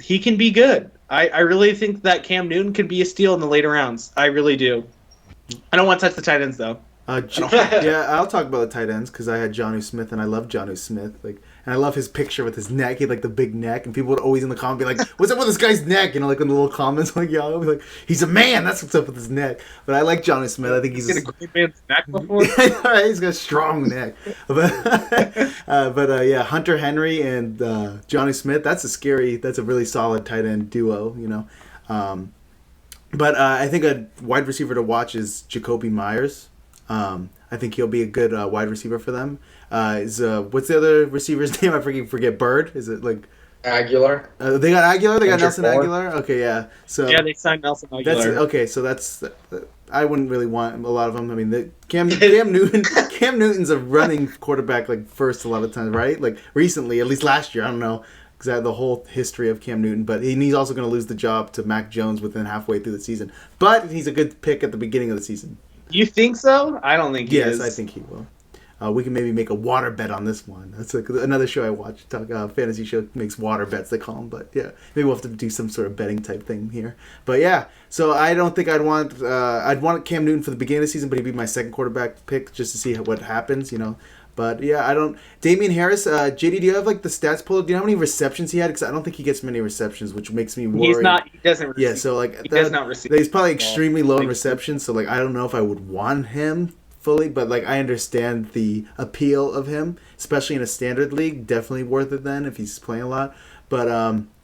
he can be good. I really think that Cam Newton could be a steal in the later rounds. I really do. I don't want to touch the tight ends though. I'll talk about the tight ends because I had Jonnu Smith, and I love Jonnu Smith. And I love his picture with his neck. He had the big neck, and people would always in the comments be like, "What's up with this guy's neck?" In the little comments, I'll be like, "He's a man. That's what's up with his neck." But I like Jonnu Smith. I think he's a great man's neck before. He's got a strong neck. But Hunter Henry and Jonnu Smith. That's a really solid tight end duo. But I think a wide receiver to watch is Jacoby Myers. I think he'll be a good wide receiver for them. What's the other receiver's name? I forget. Bird? Is it Aguilar? They got Aguilar. They got Nelson Aguilar. Okay, yeah. So they signed Nelson Aguilar. That's I wouldn't really want a lot of them. I mean, Cam Newton. Cam Newton's a running quarterback first a lot of times, right? Recently, at least last year. I don't know exactly the whole history of Cam Newton, but he's also going to lose the job to Mac Jones within halfway through the season. But he's a good pick at the beginning of the season. You think so? I don't think he is. Yes, I think he will. We can maybe make a water bet on this one. That's another show I watch. Fantasy show makes water bets, they call them. But yeah, maybe we'll have to do some sort of betting type thing here. But yeah, so I don't think I'd want Cam Newton for the beginning of the season, but he'd be my second quarterback pick just to see what happens, But yeah, I don't. Damian Harris, JD, do you have the stats pulled up? Do you know how many receptions he had? Because I don't think he gets many receptions, which makes me worry. He doesn't receive. Yeah, so he does not receive. He's probably extremely low in receptions, so I don't know if I would want him fully, but I understand the appeal of him, especially in a standard league. Definitely worth it then if he's playing a lot. But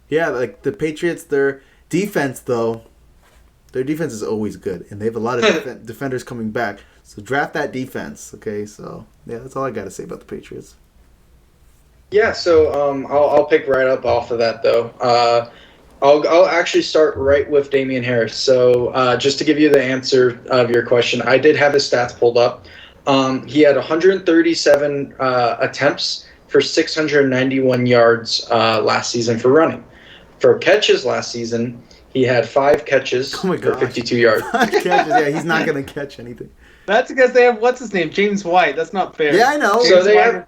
the Patriots, their defense is always good, and they have a lot of defenders coming back. So draft that defense, okay? So yeah, that's all I got to say about the Patriots. Yeah, so I'll pick right up off of that though. I'll actually start right with Damian Harris. So just to give you the answer of your question, I did have his stats pulled up. He had 137 attempts for 691 yards last season for running. For catches last season, he had 5 catches for 52 yards. 5 catches, yeah, he's not going to catch anything. That's because they have what's his name, James White. That's not fair. Yeah, I know. So James they White have,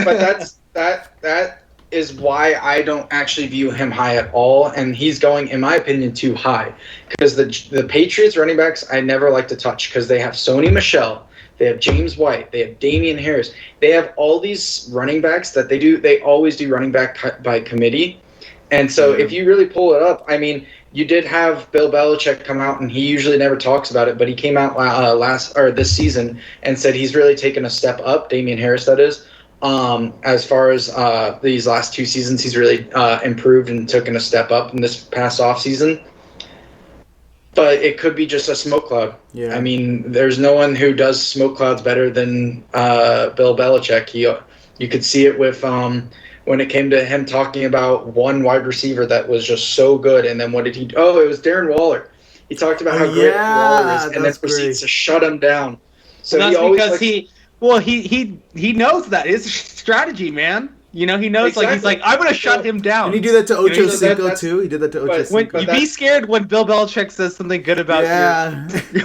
but that is why I don't actually view him high at all, and he's going, in my opinion, too high. Because the Patriots running backs, I never like to touch because they have Sony Michel, they have James White, they have Damian Harris, they have all these running backs that they always do running back by committee, and so if you really pull it up, I mean. You did have Bill Belichick come out, and he usually never talks about it, but he came out this season and said he's really taken a step up. Damian Harris, that is, as far as these last 2 seasons, he's really improved and taken a step up in this past off season. But it could be just a smoke cloud. Yeah. I mean, there's no one who does smoke clouds better than Bill Belichick. You could see it with. When it came to him talking about one wide receiver that was just so good, and then what did he? Oh, it was Darren Waller. He talked about how great Waller is, and then proceeds to shut him down. So that's he always because he knows that his strategy, man. You know, he knows Exactly. he's like, I'm gonna shut him down. And he do that to Ocho Cinco that's- too. He did that to Ocho Cinco. You be scared when Bill Belichick says something good about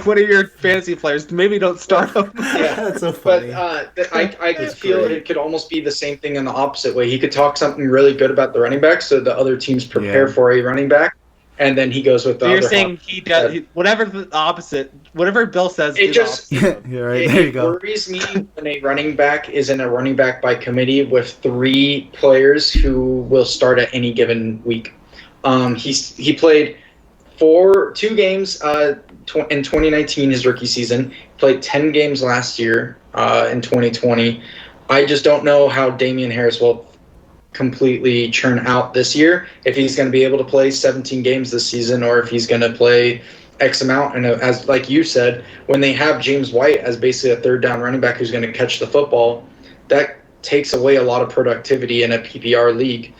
one of your fantasy players. Maybe don't start him. Yeah, That's so funny. But I could feel great. it could almost be the same thing in the opposite way. He could talk something really good about the running back, so the other teams prepare for a running back, and then he goes with the So you're other saying he does whatever the opposite, whatever Bill says. It is just- opposite. Yeah, right. There you It go. worries me when a running back is in a running back by committee with 3 players who will start at any given week. He played 2 games in 2019, his rookie season. He played 10 games last year in 2020. I just don't know how Damian Harris will completely churn out this year, if he's going to be able to play 17 games this season, or if he's going to play X amount. And as like you said, when they have James White as basically a third down running back who's going to catch the football, that takes away a lot of productivity in a PPR league.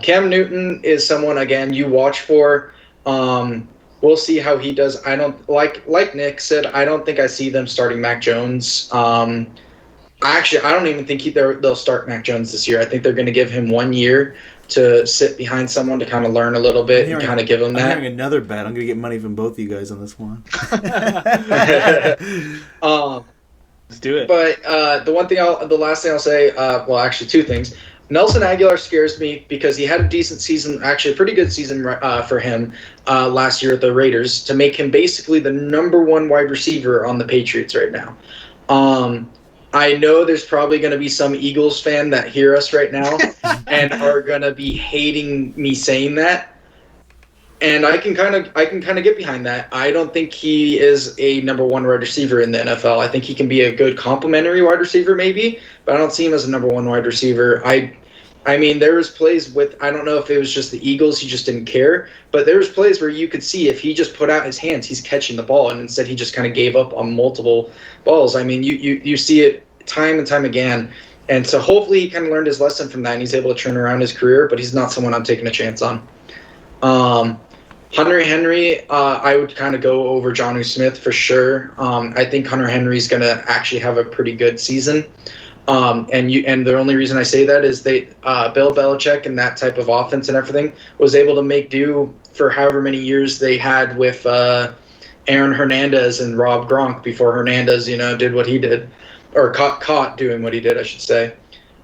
Cam Newton is someone, again, you watch for. We'll see how he does. I don't like Nick said, I don't think I see them starting Mac Jones. Actually, I don't even think they'll start Mac Jones this year. I think they're going to give him 1 year to sit behind someone to kind of learn a little bit and kind of give him I'm that. having another bet. I'm going to get money from both of you guys on this one. Let's do it. But the last thing I'll say, well, actually 2 things. Nelson Aguilar scares me because he had a decent season, actually a pretty good season for him last year at the Raiders, to make him basically the number 1 wide receiver on the Patriots right now. I know there's probably going to be some Eagles fan that hear us right now and are going to be hating me saying that. And I can kind of get behind that. I don't think he is a number 1 wide receiver in the NFL. I think he can be a good complementary wide receiver maybe, but I don't see him as a number 1 wide receiver. I mean, there was plays with, I don't know if it was just the Eagles, he just didn't care, but there was plays where you could see if he just put out his hands, he's catching the ball, and instead he just kind of gave up on multiple balls. I mean, you see it time and time again, and so hopefully he kind of learned his lesson from that, and he's able to turn around his career, but he's not someone I'm taking a chance on. Hunter Henry, I would kind of go over Jonnu Smith for sure. I think Hunter Henry's going to actually have a pretty good season. And the only reason I say that is Bill Belichick and that type of offense and everything was able to make do for however many years they had with Aaron Hernandez and Rob Gronk before Hernandez, did what he did, or caught doing what he did, I should say.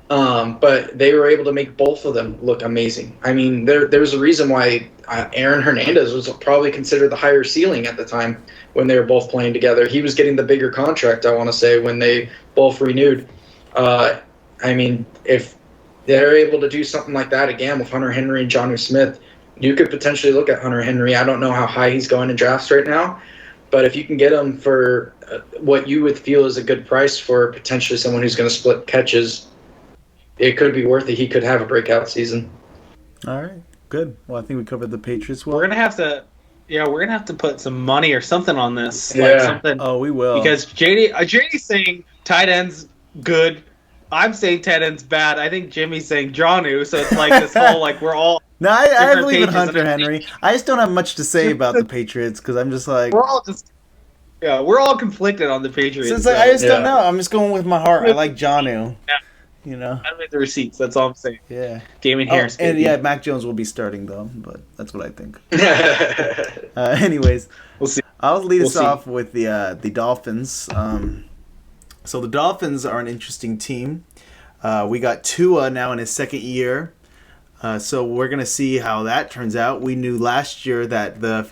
But they were able to make both of them look amazing. I mean, there was a reason why Aaron Hernandez was probably considered the higher ceiling at the time when they were both playing together. He was getting the bigger contract, I want to say, when they both renewed. I mean, if they're able to do something like that again with Hunter Henry and Jonnu Smith, you could potentially look at Hunter Henry. I don't know how high he's going in drafts right now, but if you can get him for what you would feel is a good price for potentially someone who's going to split catches, it could be worth it. He could have a breakout season. All right, good. Well, I think we covered the Patriots well. We're gonna have to put some money or something on this. Yeah. Like something. Oh, we will. Because JD's saying tight ends good. I'm saying tight ends bad. I think Jimmy's saying Jonnu. So it's like this whole we're all. No, I different believe in pages, Hunter and I think- Henry. I just don't have much to say about the Patriots because I'm just like. We're all conflicted on the Patriots. So it's like, I just don't Yeah. know. I'm just going with my heart. I like Jonnu. Yeah. I don't make the receipts. That's all I'm saying. Yeah. Damian Harris. And baby. yeah, Mac Jones will be starting though, but that's what I think. Anyways, We'll see. I'll lead We'll us see. off with the Dolphins. So the Dolphins are an interesting team. We got Tua now in his second year. So we're going to see how that turns out. We knew last year that the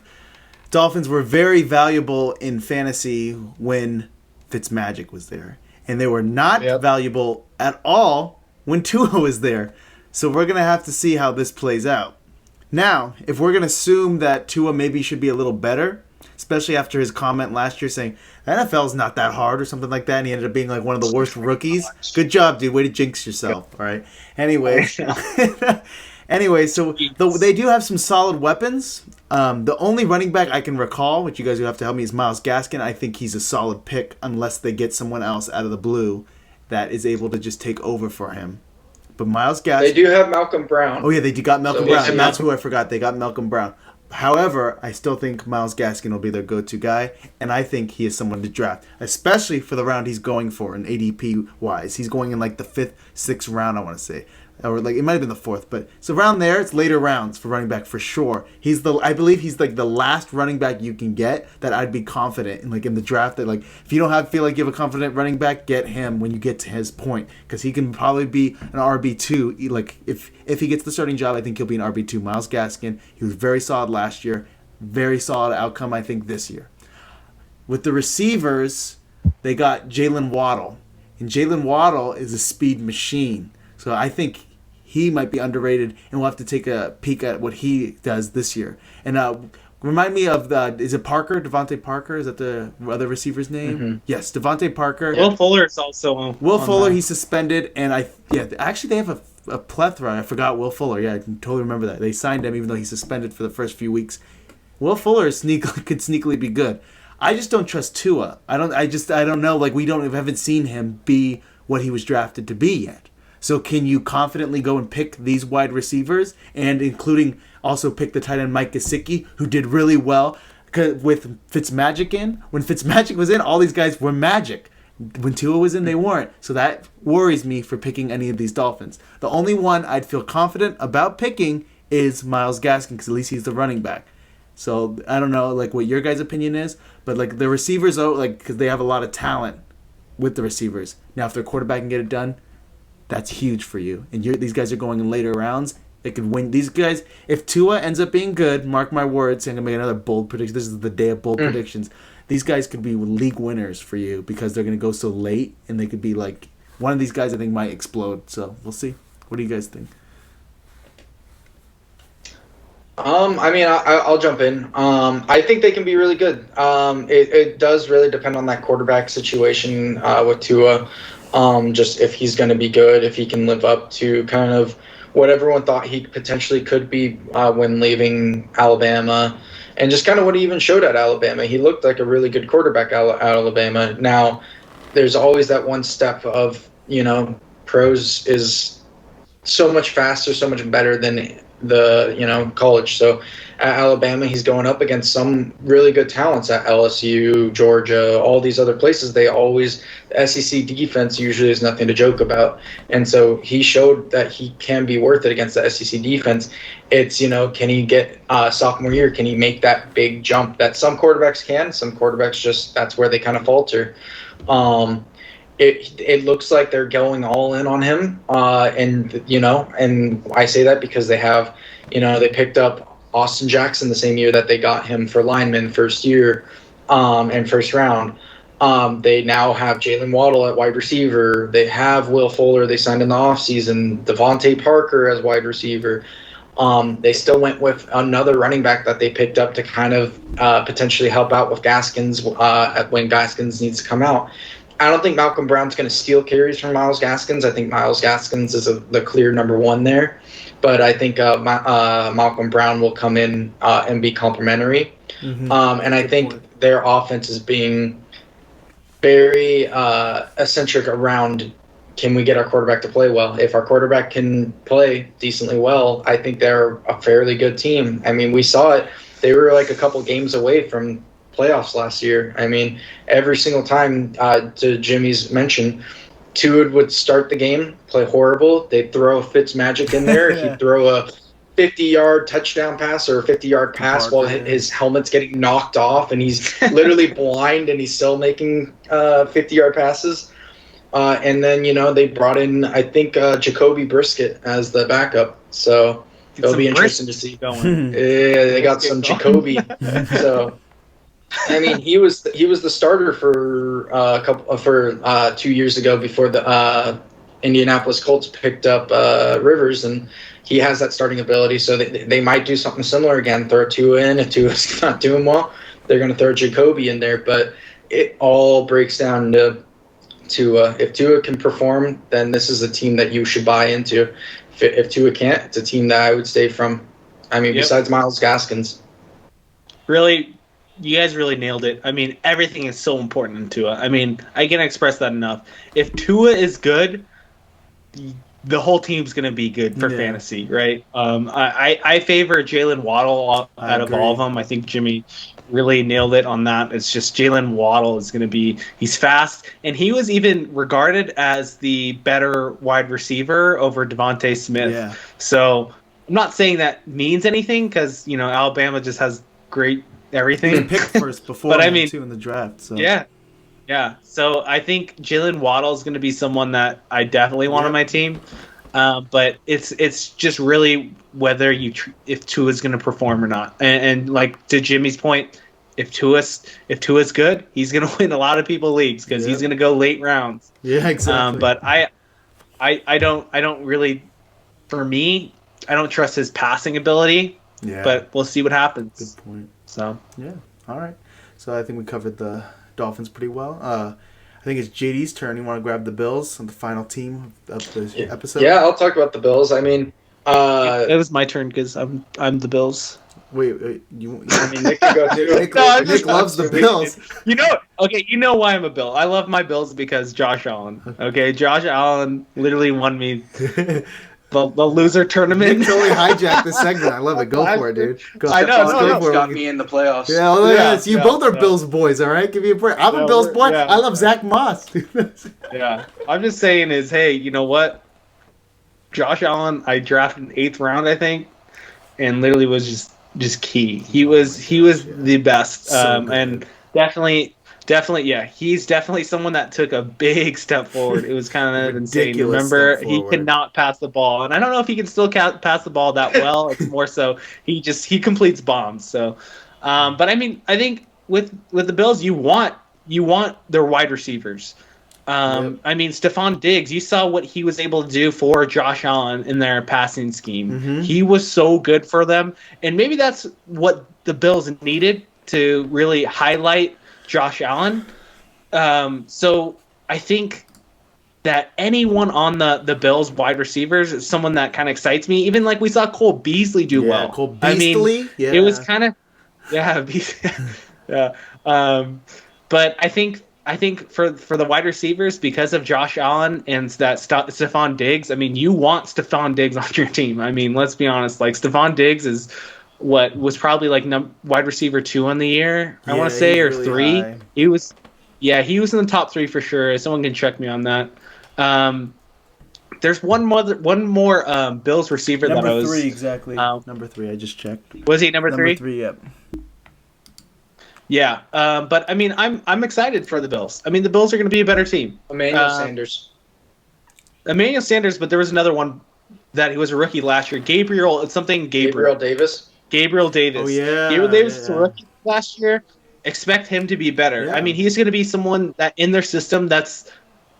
Dolphins were very valuable in fantasy when Fitzmagic was there. And they were not Yep. valuable at all when Tua was there. So we're going to have to see how this plays out. Now, if we're going to assume that Tua maybe should be a little better, especially after his comment last year saying the NFL is not that hard or something like that, and he ended up being like one of the worst rookies. Good job, dude. Way to jinx yourself. All right. Anyway, so they do have some solid weapons. The only running back I can recall, which you guys will have to help me, is Myles Gaskin. I think he's a solid pick unless they get someone else out of the blue that is able to just take over for him. But Myles Gaskin. They do have Malcolm Brown. Oh yeah, they got Malcolm So Brown. they- That's who I forgot. They got Malcolm Brown. However, I still think Myles Gaskin will be their go-to guy, and I think he is someone to draft, especially for the round he's going for in ADP wise. He's going in like the 5th, 6th round, I want to say, or like it might have been the 4th, but it's around there. It's later rounds for running back for sure. I believe he's like the last running back you can get that I'd be confident in, like in the draft. That like if you don't feel like you have a confident running back, get him when you get to his point because he can probably be an RB2. Like if he gets the starting job, I think he'll be an RB2. Myles Gaskin, he was very solid last year, very solid outcome I think this year. With the receivers, they got Jalen Waddle, and Jalen Waddle is a speed machine. So I think he might be underrated, and we'll have to take a peek at what he does this year. And remind me of is it Parker? Devontae Parker? Is that the other receiver's name? Mm-hmm. Yes, Devontae Parker. Will Fuller is also on. Will on Fuller, that. he's suspended, and actually they have a plethora. I forgot Will Fuller. Yeah, I can totally remember that. They signed him even though he's suspended for the first few weeks. Will Fuller could sneakily be good. I just don't trust Tua. I don't know. Like we haven't seen him be what he was drafted to be yet. So can you confidently go and pick these wide receivers and including also pick the tight end Mike Gesicki, who did really well with Fitzmagic in? When Fitzmagic was in, all these guys were magic. When Tua was in, they weren't. So that worries me for picking any of these Dolphins. The only one I'd feel confident about picking is Myles Gaskin because at least he's the running back. So I don't know like what your guys' opinion is, but like the receivers, because they have a lot of talent with the receivers. Now if their quarterback can get it done, that's huge for you. And these guys are going in later rounds. They could win. These guys, if Tua ends up being good, mark my words, I'm going to make another bold prediction. This is the day of bold predictions. These guys could be league winners for you because they're going to go so late, and they could be like, one of these guys I think might explode. So we'll see. What do you guys think? I mean, I'll jump in. I think they can be really good. It does really depend on that quarterback situation with Tua. Just if he's going to be good, if he can live up to kind of what everyone thought he potentially could be when leaving Alabama, and just kind of what he even showed at Alabama. He looked like a really good quarterback at Alabama. Now, there's always that one step of, pros is so much faster, so much better than the college. So at Alabama, he's going up against some really good talents at LSU, Georgia, all these other places. The SEC defense usually is nothing to joke about. And so he showed that he can be worth it against the SEC defense. It's, can he get sophomore year? Can he make that big jump that some quarterbacks can? Some quarterbacks that's where they kind of falter. It looks like they're going all in on him. And I say that because they have, they picked up Austin Jackson the same year that they got him for lineman first year and first round. They now have Jalen Waddle at wide receiver. They have Will Fuller they signed in the offseason. Devontae Parker as wide receiver. They still went with another running back that they picked up to kind of potentially help out with Gaskins when Gaskins needs to come out. I don't think Malcolm Brown's going to steal carries from Myles Gaskins. I think Myles Gaskins is the clear number one there. But I think Malcolm Brown will come in and be complimentary. Mm-hmm. And I think their offense is being very eccentric around, can we get our quarterback to play well? If our quarterback can play decently well, I think they're a fairly good team. I mean, we saw it. They were like a couple games away from playoffs last year. I mean, every single time, to Jimmy's mention, Tua would start the game, play horrible. They'd throw Fitzmagic in there. He'd throw 50-yard touchdown pass or a 50-yard pass while his helmet's getting knocked off and he's literally blind and he's still making 50-yard passes. And then, they brought in, I think, Jacoby Brisket as the backup. So it'll be interesting to see. Going. Yeah, they got some Jacoby. So, I mean, he was the starter for 2 years ago before the Indianapolis Colts picked up Rivers, and he has that starting ability. So they might do something similar again. Throw Tua in. If Tua's not doing well, they're going to throw Jacoby in there. But it all breaks down to Tua. If Tua can perform, then this is a team that you should buy into. If Tua can't, it's a team that I would stay from. I mean, besides Myles Gaskins. Really, you guys really nailed it. I mean, everything is so important in Tua. I mean, I can't express that enough. If Tua is good, the whole team's going to be good for fantasy, right? I favor Jalen Waddle out of all of them. I think Jimmy really nailed it on that. It's just Jalen Waddle is going to be – he's fast. And he was even regarded as the better wide receiver over Devontae Smith. Yeah. So I'm not saying that means anything because, Alabama just has great everything. He picked first before but I mean, too in the draft. So. Yeah, so I think Jalen Waddle is going to be someone that I definitely want on my team, but it's just really whether if Tua is going to perform or not. And like to Jimmy's point, if Tua's good, he's going to win a lot of people leagues because he's going to go late rounds. Yeah, exactly. But I don't really, for me, I don't trust his passing ability. Yeah. But we'll see what happens. Good point. So yeah, all right. So I think we covered the Dolphins pretty well. I think it's JD's turn. You want to grab the Bills on the final team of the episode? Yeah, I'll talk about the Bills. I mean, it was my turn because I'm the Bills. Wait, I mean, Nick can go too. Nick loves the Bills. You know why I'm a Bill. I love my Bills because Josh Allen. Okay, Josh Allen literally won me the loser tournament. Nick totally hijacked this segment. I love it. Go for it, dude. Go. I know. No, got me in the playoffs. Yeah, well, yes. You both are Bills boys, all right? Give me a break. I'm a Bills boy. I love Zach Moss. Yeah. I'm just saying is, hey, you know what? Josh Allen, I drafted in 8th round, I think, and literally was just key. He was the best. And definitely, yeah. He's definitely someone that took a big step forward. It was kind of insane. Remember, he could not pass the ball, and I don't know if he can still pass the ball that well. It's more so he completes bombs. So, but I mean, I think with the Bills, you want their wide receivers. I mean, Stephon Diggs, you saw what he was able to do for Josh Allen in their passing scheme. Mm-hmm. He was so good for them, and maybe that's what the Bills needed to really highlight Josh Allen. So I think that anyone on the Bills wide receivers is someone that kind of excites me. Even like we saw Cole Beasley do well. Cole Beasley? It was kind of yeah. But I think for the wide receivers, because of Josh Allen and that Stephon Diggs, I mean, you want Stephon Diggs on your team. I mean, let's be honest. Like Stephon Diggs is what was probably like wide receiver 2 on the year, I want to say, or really 3. High. He was in the top 3 for sure. Someone can check me on that. There's one more Bills receiver number that I was 3 exactly. Number 3, I just checked. Was he number 3? Number 3, yep. Yeah, but I mean, I'm excited for the Bills. I mean, the Bills are going to be a better team. Emmanuel Sanders, but there was another one that he was a rookie last year. Gabriel Davis. Gabriel Davis. Oh yeah. Gabriel Davis was a rookie last year. Expect him to be better. Yeah. I mean, he's going to be someone that in their system that's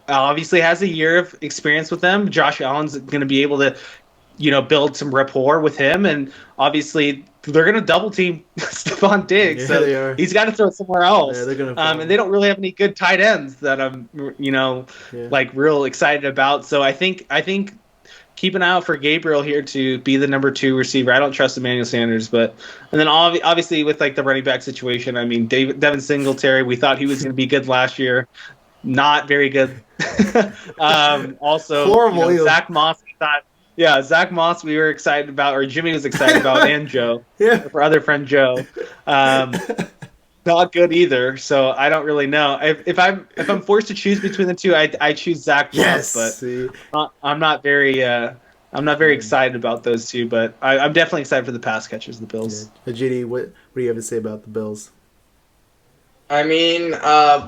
obviously has a year of experience with them. Josh Allen's going to be able to, build some rapport with him, and obviously they're going to double team Stephon Diggs. Yeah, so they are. He's got to throw it somewhere else. Yeah, they're gonna and they don't really have any good tight ends that I'm, like real excited about. So I think keep an eye out for Gabriel here to be the number 2 receiver. I don't trust Emmanuel Sanders, and then obviously with like the running back situation, I mean, Devin Singletary, we thought he was going to be good last year. Not very good. Also, horrible. Zach Moss, Zach Moss we were excited about, or Jimmy was excited about, and Joe. Yeah. For other friend Joe. Not good either, so I don't really know. If I'm forced to choose between the two, I choose Zach Moss, yes. but I'm not very I'm not very excited about those two, but I'm definitely excited for the pass catchers, the Bills. Yeah. JD, what do you have to say about the Bills? I mean,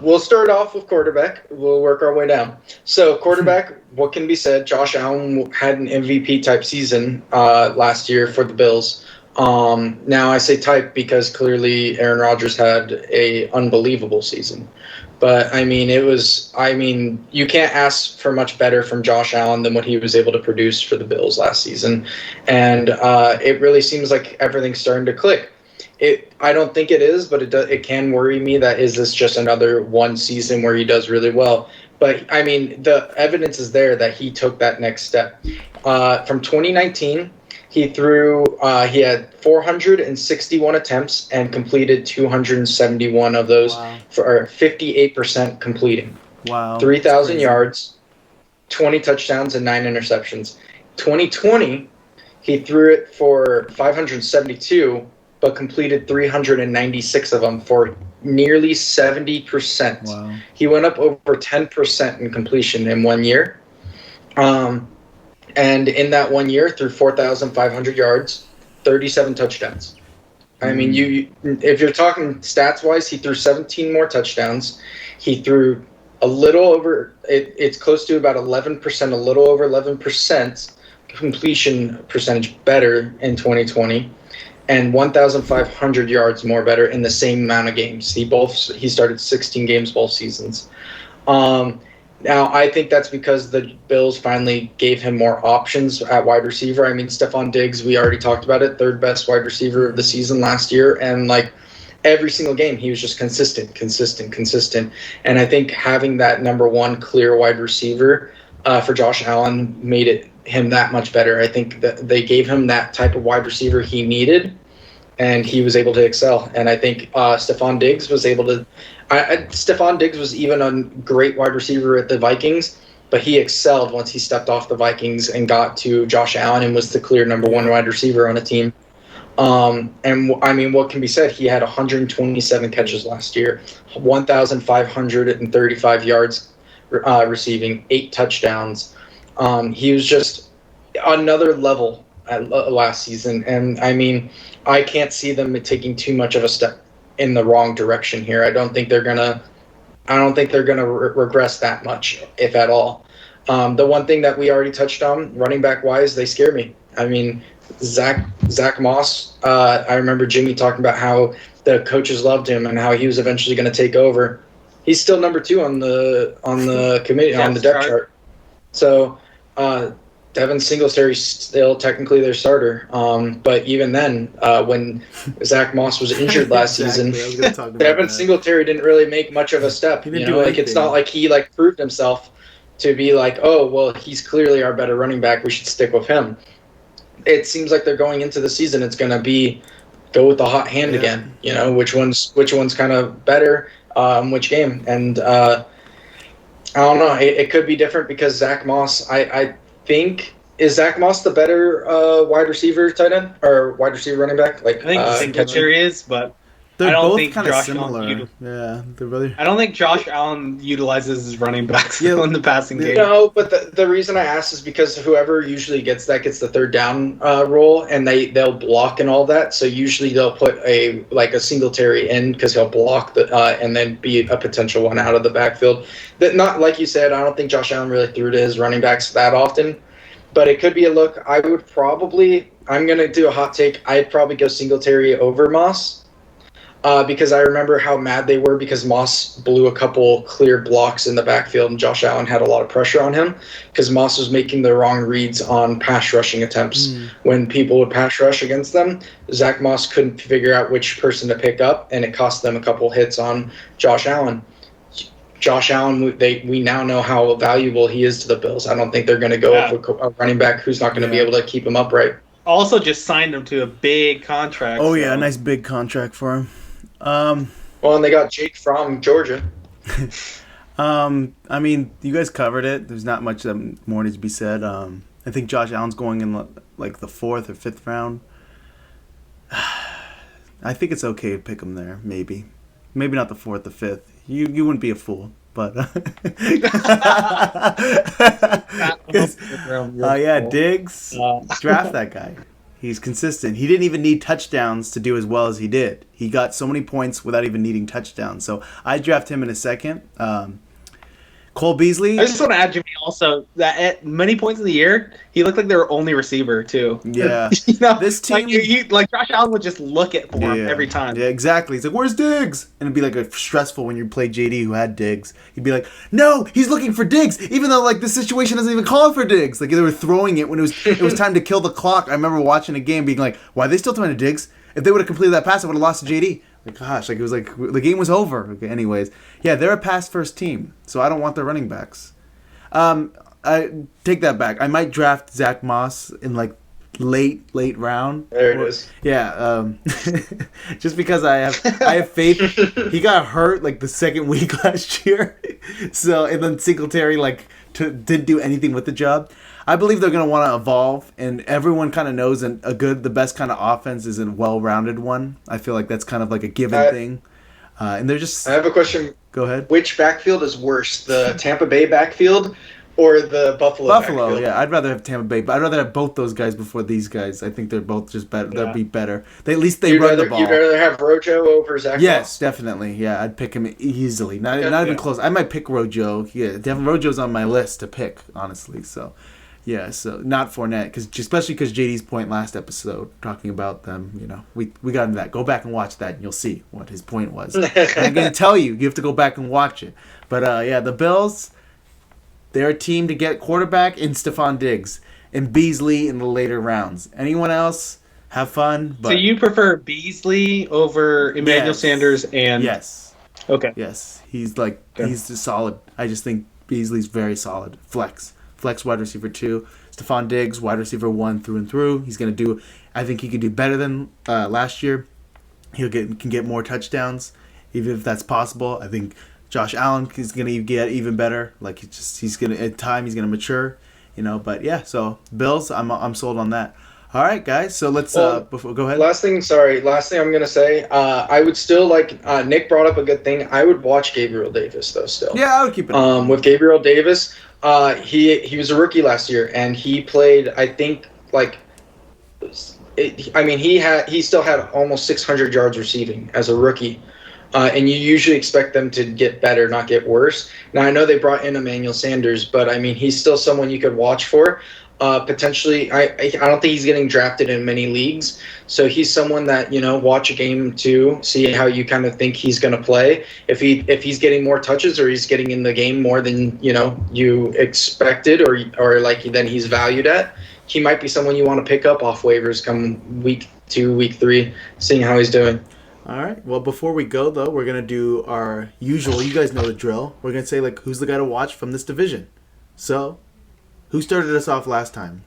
we'll start off with quarterback. We'll work our way down. So, quarterback, what can be said? Josh Allen had an MVP type season last year for the Bills. Now I say type because clearly Aaron Rodgers had a unbelievable season. But I mean, you can't ask for much better from Josh Allen than what he was able to produce for the Bills last season, and it really seems like everything's starting to click. I don't think it is, but it can worry me that is this just another one season where he does really well. But I mean, the evidence is there that he took that next step. From 2019, he had 461 attempts and completed 271 of those for 58% completing. Wow. 3,000 yards, 20 touchdowns, and 9 interceptions. 2020, he threw it for 572, but completed 396 of them for nearly 70%. Wow. He went up over 10% in completion in 1 year. And in that 1 year, threw 4,500 yards, 37 touchdowns. I mean, if you're talking stats-wise, he threw 17 more touchdowns. He threw a little over, it's close to about 11%, a little over 11% completion percentage better in 2020. And 1,500 yards more better in the same amount of games. He started 16 games both seasons. Now, I think that's because the Bills finally gave him more options at wide receiver. I mean, Stephon Diggs, we already talked about it, third best wide receiver of the season last year. And, like, every single game, he was just consistent. And I think having that number one clear wide receiver for Josh Allen made him that much better. I think that they gave him that type of wide receiver he needed, and he was able to excel. And I think Stephon Diggs was able to Stephon Diggs was even a great wide receiver at the Vikings, but he excelled once he stepped off the Vikings and got to Josh Allen and was the clear number one wide receiver on a team. And I mean, what can be said? He had 127 catches last year, 1,535 yards receiving, 8 touchdowns. He was just another level at last season. And I mean, I can't see them taking too much of a step in the wrong direction here. I don't think they're gonna regress that much, if at all. The one thing that we already touched on, running back wise, they scare me. I mean, Zach Moss. I remember Jimmy talking about how the coaches loved him and how he was eventually going to take over. He's still number 2 on the committee on the depth chart. So Devin Singletary's still technically their starter. But even then, when Zach Moss was injured last season, Devin Singletary didn't really make much of a step. It's not like he proved himself to be like, oh, well, he's clearly our better running back. We should stick with him. It seems like they're going into the season. It's going to be go with the hot hand again. Which one's kind of better, which game. And I don't know. It could be different because Zach Moss, I think, is Zach Moss the better wide receiver tight end or wide receiver running back? I think Singletary is, but they're I don't both think kind of Josh similar. Allen they're really. I don't think Josh Allen utilizes his running backs in the passing game. No, but the reason I asked is because whoever usually gets the third down role, and they'll block and all that. So usually they'll put a Singletary in because he'll block and then be a potential one out of the backfield. That, not like you said, I don't think Josh Allen really threw to his running backs that often, but it could be a look. I'm gonna do a hot take. I'd probably go Singletary over Moss. Because I remember how mad they were because Moss blew a couple clear blocks in the backfield and Josh Allen had a lot of pressure on him because Moss was making the wrong reads on pass rushing attempts. When people would pass rush against them, Zach Moss couldn't figure out which person to pick up, and it cost them a couple hits on Josh Allen. Josh Allen, we now know how valuable he is to the Bills. I don't think they're going to go with a running back who's not going to be able to keep him upright. Also just signed him to a big contract. Oh, yeah, a nice big contract for him. And they got Jake from Georgia. I mean, you guys covered it. There's not much more needs to be said. I think Josh Allen's going in the 4th or 5th round. I think it's okay to pick him there, maybe not the 4th or 5th. You wouldn't be a fool but yeah, Diggs, draft that guy. He's consistent. He didn't even need touchdowns to do as well as he did. He got so many points without even needing touchdowns. So I draft him in a second. Cole Beasley. I just want to add, Jimmy, also that at many points in the year, he looked like their only receiver too. Yeah, this team, like Josh Allen would just look at for him every time. Yeah, exactly. He's like, "Where's Diggs?" And it'd be like stressful when you play JD who had Diggs. He'd be like, "No, he's looking for Diggs," even though like the situation doesn't even call for Diggs. Like they were throwing it when it was time to kill the clock. I remember watching a game being like, "Why are they still throwing to Diggs? If they would have completed that pass, I would have lost to JD." Like, gosh, like it was like the game was over. Okay, anyways, yeah, they're a pass first team, so I don't want their running backs. I take that back. I might draft Zach Moss in like late round. There it is. Yeah, just because I have faith. He got hurt like the second week last year, so and then Singletary didn't do anything with the job. I believe they're gonna want to evolve, and everyone kind of knows the best kind of offense is a well-rounded one. I feel like that's kind of like a given thing, and they're just. I have a question. Go ahead. Which backfield is worse, the Tampa Bay backfield or the Buffalo backfield? Yeah. I'd rather have Tampa Bay, but I'd rather have both those guys before these guys. I think they're both just better. Yeah. They'll be better. At least they run the ball. You'd rather have Rojo over Zach Yes, Moss? definitely. Yeah, I'd pick him easily. Not even close. I might pick Rojo. Yeah, Rojo's on my list to pick, honestly. So, yeah, so not Fournette, especially because JD's point last episode talking about them. You know, we got into that. Go back and watch that, and you'll see what his point was. I'm going to tell you. You have to go back and watch it. But yeah, the Bills. They're a team to get quarterback in Stephon Diggs and Beasley in the later rounds. Anyone else? Have fun. But so you prefer Beasley over Emmanuel Sanders and yes. Okay. Yes, he's just solid. I just think Beasley's very solid. Flex wide receiver 2. Stephon Diggs wide receiver 1 through and through. He's gonna do. I think he could do better than last year. Can get more touchdowns, even if that's possible. I think Josh Allen is gonna get even better. Like he's gonna mature, you know. But yeah, so Bills, I'm sold on that. All right, guys. So let's go ahead. Last thing I'm gonna say. I would still like. Nick brought up a good thing. I would watch Gabriel Davis though. Still. Yeah, I would keep it. With Gabriel Davis, he was a rookie last year, and he played. I think he still had almost 600 yards receiving as a rookie. And you usually expect them to get better, not get worse. Now, I know they brought in Emmanuel Sanders, but, I mean, he's still someone you could watch for. Potentially, I don't think he's getting drafted in many leagues. So he's someone that, watch a game to see how you kind of think he's going to play. If he's getting more touches or he's getting in the game more than, you expected or then he's valued at, he might be someone you want to pick up off waivers come week 2, week 3, seeing how he's doing. All right. Well, before we go, though, we're going to do our usual. You guys know the drill. We're going to say, who's the guy to watch from this division? So, who started us off last time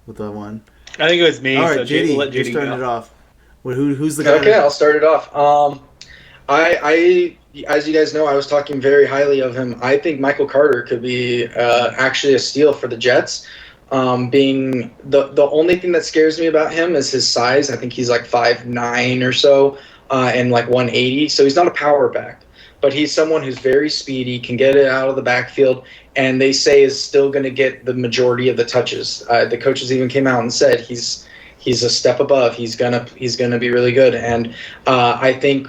with that one? I think it was me. All right, so JD, you're starting it off. Who's the guy? Okay, I'll start it off. I as you guys know, I was talking very highly of him. I think Michael Carter could be actually a steal for the Jets. Being the only thing that scares me about him is his size. I think he's 5'9" or so. And 180, so he's not a power back, but he's someone who's very speedy, can get it out of the backfield, and they say is still going to get the majority of the touches. The coaches even came out and said he's a step above. He's gonna be really good, and I think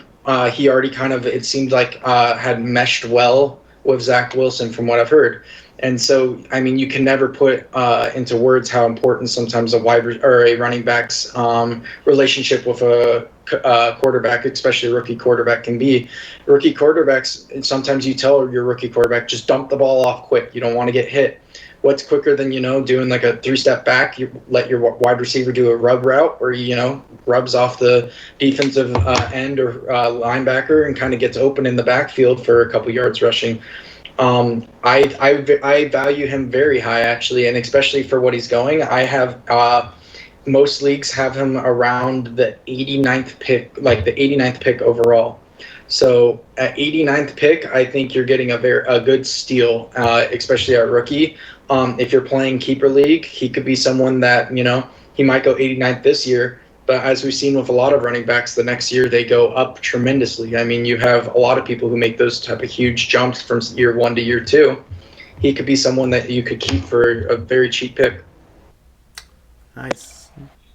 he already it seemed had meshed well with Zach Wilson from what I've heard. And so, I mean, you can never put into words how important sometimes a running back's relationship with a quarterback, especially a rookie quarterback, can be. Rookie quarterbacks, sometimes you tell your rookie quarterback, just dump the ball off quick. You don't want to get hit. What's quicker than, doing a 3-step back? You let your wide receiver do a rub route where rubs off the defensive end or linebacker and kind of gets open in the backfield for a couple yards rushing. I value him very high, actually, and especially for what he's going. I have most leagues have him around the 89th pick, the 89th pick overall. So at 89th pick, I think you're getting a good steal, especially a rookie. If you're playing keeper league, he could be someone that he might go 89th this year. But as we've seen with a lot of running backs, the next year they go up tremendously. I mean, you have a lot of people who make those type of huge jumps from year 1 to year 2. He could be someone that you could keep for a very cheap pick. Nice.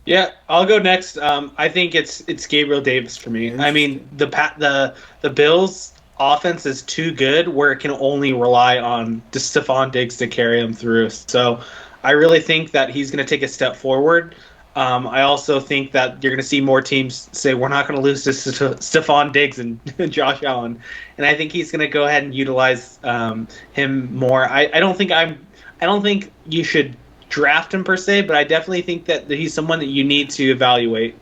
Yeah, I'll go next. I think it's Gabriel Davis for me. I mean, the Bills' offense is too good where it can only rely on just Stephon Diggs to carry him through. So I really think that he's going to take a step forward. I also think that you're going to see more teams say we're not going to lose to Stephon Diggs and Josh Allen, and I think he's going to go ahead and utilize him more. I don't think you should draft him per se, but I definitely think that he's someone that you need to evaluate.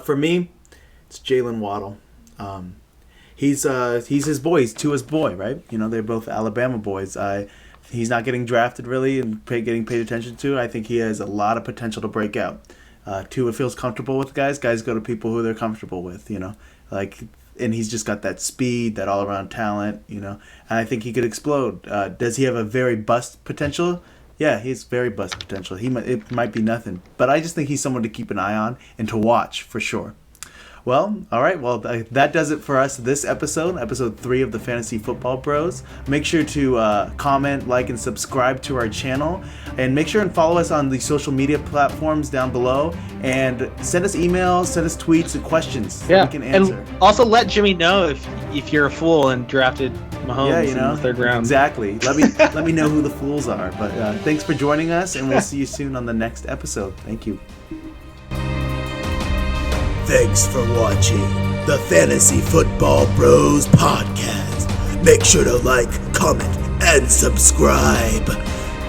For me, it's Jalen Waddle. He's his boy. He's Tua's boy, right? You know, they're both Alabama boys. He's not getting drafted really and getting paid attention to. I think he has a lot of potential to break out. Tua feels comfortable with guys. Guys go to people who they're comfortable with, you know. And he's just got that speed, that all-around talent, you know. And I think he could explode. Does he have a very bust potential? Yeah, he has very bust potential. It might be nothing. But I just think he's someone to keep an eye on and to watch for sure. Well, all right. Well, that does it for us this episode 3 of the Fantasy Football Bros. Make sure to comment, like, and subscribe to our channel. And make sure and follow us on the social media platforms down below. And send us emails, send us tweets and questions Yeah, we can answer. and also let Jimmy know if you're a fool and drafted Mahomes in the 3rd round. Exactly. Let me know who the fools are. But thanks for joining us, and we'll see you soon on the next episode. Thank you. Thanks for watching the Fantasy Football Bros podcast. Make sure to like, comment, and subscribe.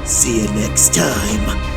See you next time.